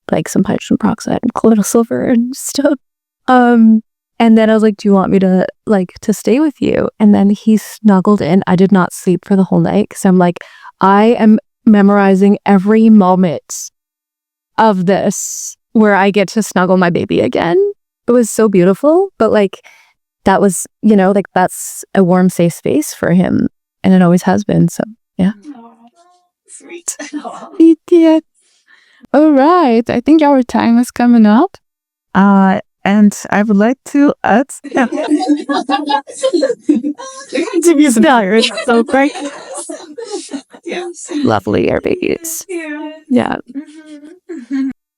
Like some hydrogen peroxide and colloidal silver and stuff. And then I was like, do you want me to stay with you? And then he snuggled in. I did not sleep for the whole night because I'm like, I am memorizing every moment of this where I get to snuggle my baby again. It was so beautiful, but like that was, like that's a warm, safe space for him. And it always has been. So, yeah. Sweet. Yeah. All right. I think our time is coming up. And I would like to add. So great. Lovely air babies. Yeah.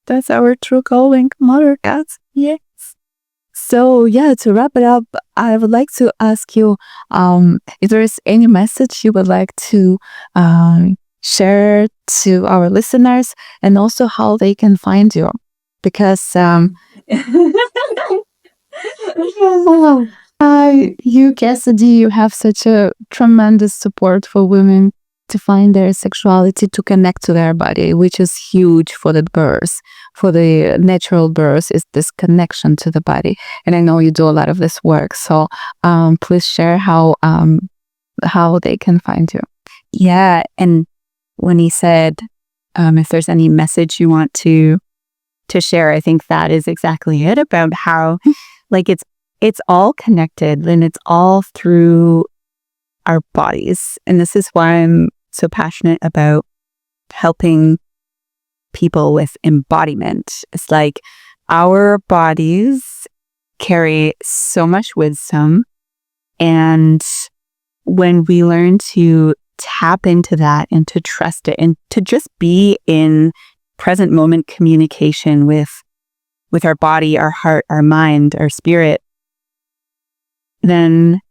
That's our true calling, mother cats. Yes. So yeah, to wrap it up, I would like to ask you, if there is any message you would like to share to our listeners, and also how they can find you, because you, Cassidy, you have such a tremendous support for women to find their sexuality, to connect to their body, which is huge for the birth, for the natural birth, is this connection to the body. And I know you do a lot of this work. So please share how they can find you. Yeah. And when he said, if there's any message you want to share, I think that is exactly it, about how like it's all connected and it's all through our bodies. And this is why I'm so passionate about helping people with embodiment. It's like our bodies carry so much wisdom, and when we learn to tap into that and to trust it and to just be in present moment communication with our body, our heart, our mind, our spirit, then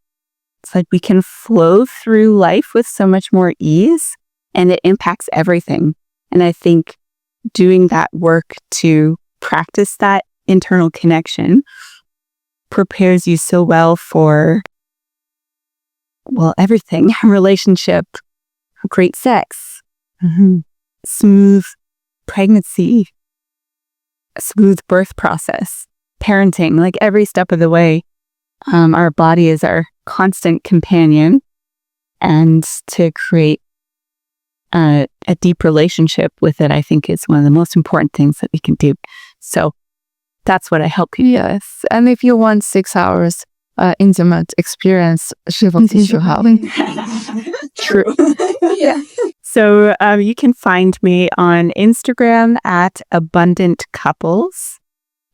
it's like we can flow through life with so much more ease, and it impacts everything. And I think doing that work to practice that internal connection prepares you so well for, well, everything. Relationship, great sex, smooth pregnancy, smooth birth process, parenting, like every step of the way. Our body is our constant companion, and to create a deep relationship with it, I think, is one of the most important things that we can do. So that's what I help people. Yes. And if you want 6 hours intimate experience, she will teach you how. True. Yeah. So you can find me on Instagram at Abundant Couples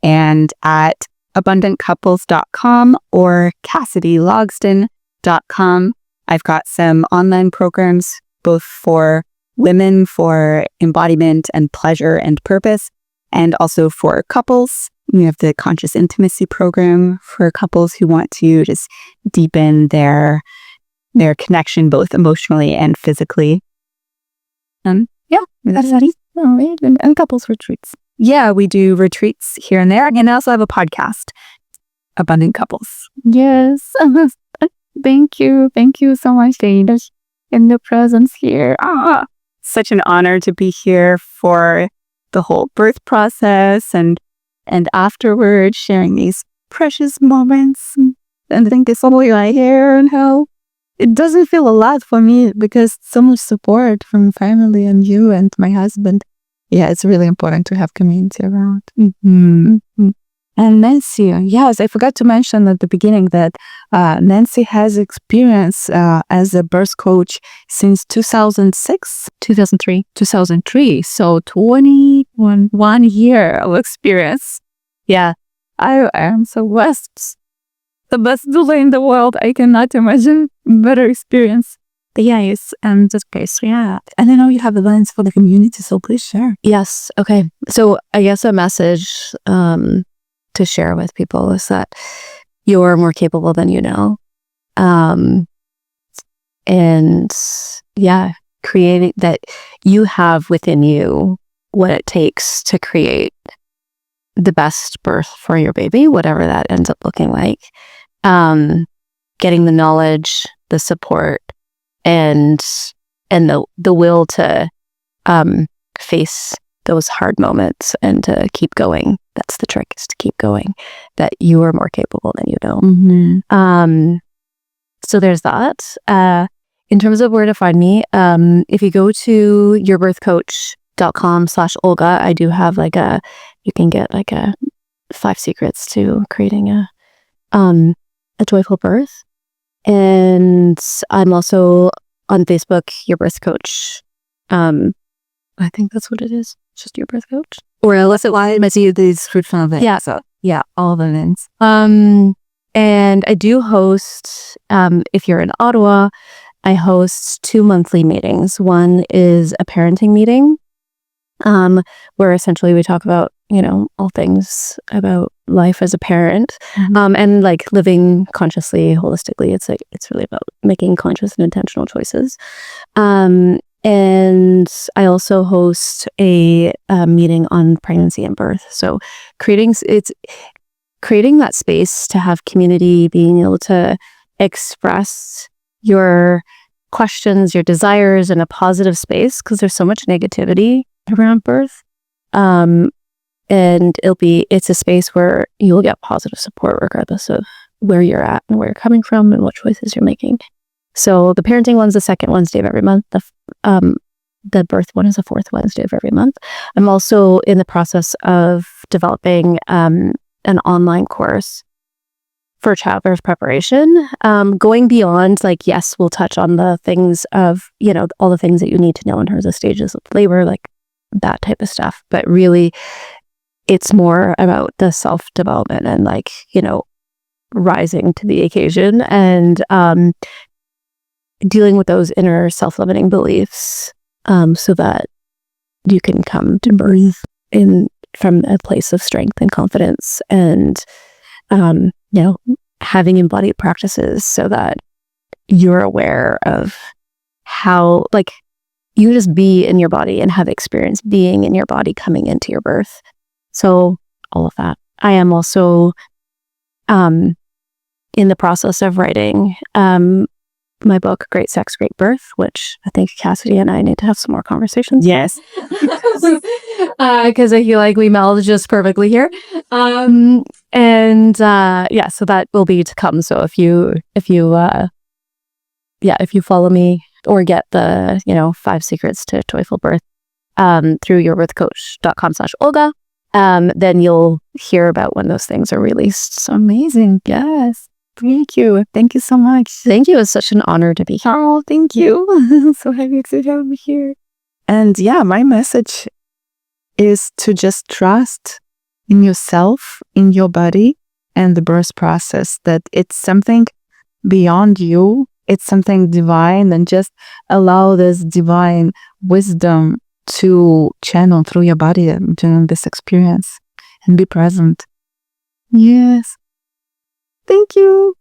and at abundantcouples.com or CassidyLogston.com. I've got some online programs both for women, for embodiment and pleasure and purpose, and also for couples. We have the Conscious Intimacy program for couples who want to just deepen their connection both emotionally and physically. Yeah, that's it. And couples retreats. Yeah, we do retreats here and there. And I also have a podcast, Abundant Couples. Yes. Thank you. Thank you so much, Dana, in the presence here. Such an honor to be here for the whole birth process and afterwards, sharing these precious moments. And I think it's all I hear, and how it doesn't feel a lot for me because so much support from family and you and my husband. Yeah, it's really important to have community around. And Nancy, yes, I forgot to mention at the beginning that Nancy has experience as a birth coach since 2003. So 21 year of experience. Yeah, I am so blessed. The best doula in the world. I cannot imagine better experience. But yeah, it's just case. Yeah. And I know you have events for the community, so please share. Yes. Okay. So I guess a message to share with people is that you're more capable than you know. And yeah, creating that you have within you what it takes to create the best birth for your baby, whatever that ends up looking like. Getting the knowledge, the support, and the will to face those hard moments and to keep going. That's the trick, is to keep going. That you are more capable than you know. So there's that. In terms of where to find me, if you go to yourbirthcoach.com/Olga, I do have like a you can get like a 5 secrets to creating a joyful birth. And I'm also on Facebook, Your Birth Coach. I think that's what it is. Just Your Birth Coach. Or else I see the description of it. Yeah. So yeah, all the links. And I do host, if you're in Ottawa, I host 2 monthly meetings. One is a parenting meeting, where essentially we talk about, all things about life as a parent, and like living consciously, holistically. It's really about making conscious and intentional choices. And I also host a meeting on pregnancy and birth. So creating that space to have community, being able to express your questions, your desires in a positive space, because there's so much negativity around birth. And it's a space where you'll get positive support regardless of where you're at and where you're coming from and what choices you're making. So the parenting one's the second Wednesday of every month. The birth one is the fourth Wednesday of every month. I'm also in the process of developing an online course for childbirth preparation, going beyond like, yes, we'll touch on the things of, all the things that you need to know in terms of stages of labor, like that type of stuff. But really, it's more about the self-development and like, rising to the occasion and dealing with those inner self-limiting beliefs, so that you can come to birth from a place of strength and confidence and, having embodied practices so that you're aware of how, like, you just be in your body and have experience being in your body coming into your birth. So all of that. I am also in the process of writing my book, Great Sex, Great Birth, which I think Cassidy and I need to have some more conversations. Yes. Because I feel like we meld just perfectly here. So that will be to come. So if you follow me or get the 5 secrets to joyful birth through yourbirthcoach.com/Olga, then you'll hear about when those things are released. So Amazing. yes. Thank you. Thank you so much. Thank you. It's such an honor to be here. Oh, thank you. So happy to have you here. And yeah, my message is to just trust in yourself, in your body, and the birth process, that it's something beyond you. It's something divine, and just allow this divine wisdom to channel through your body during this experience and be present. Yes. Thank you.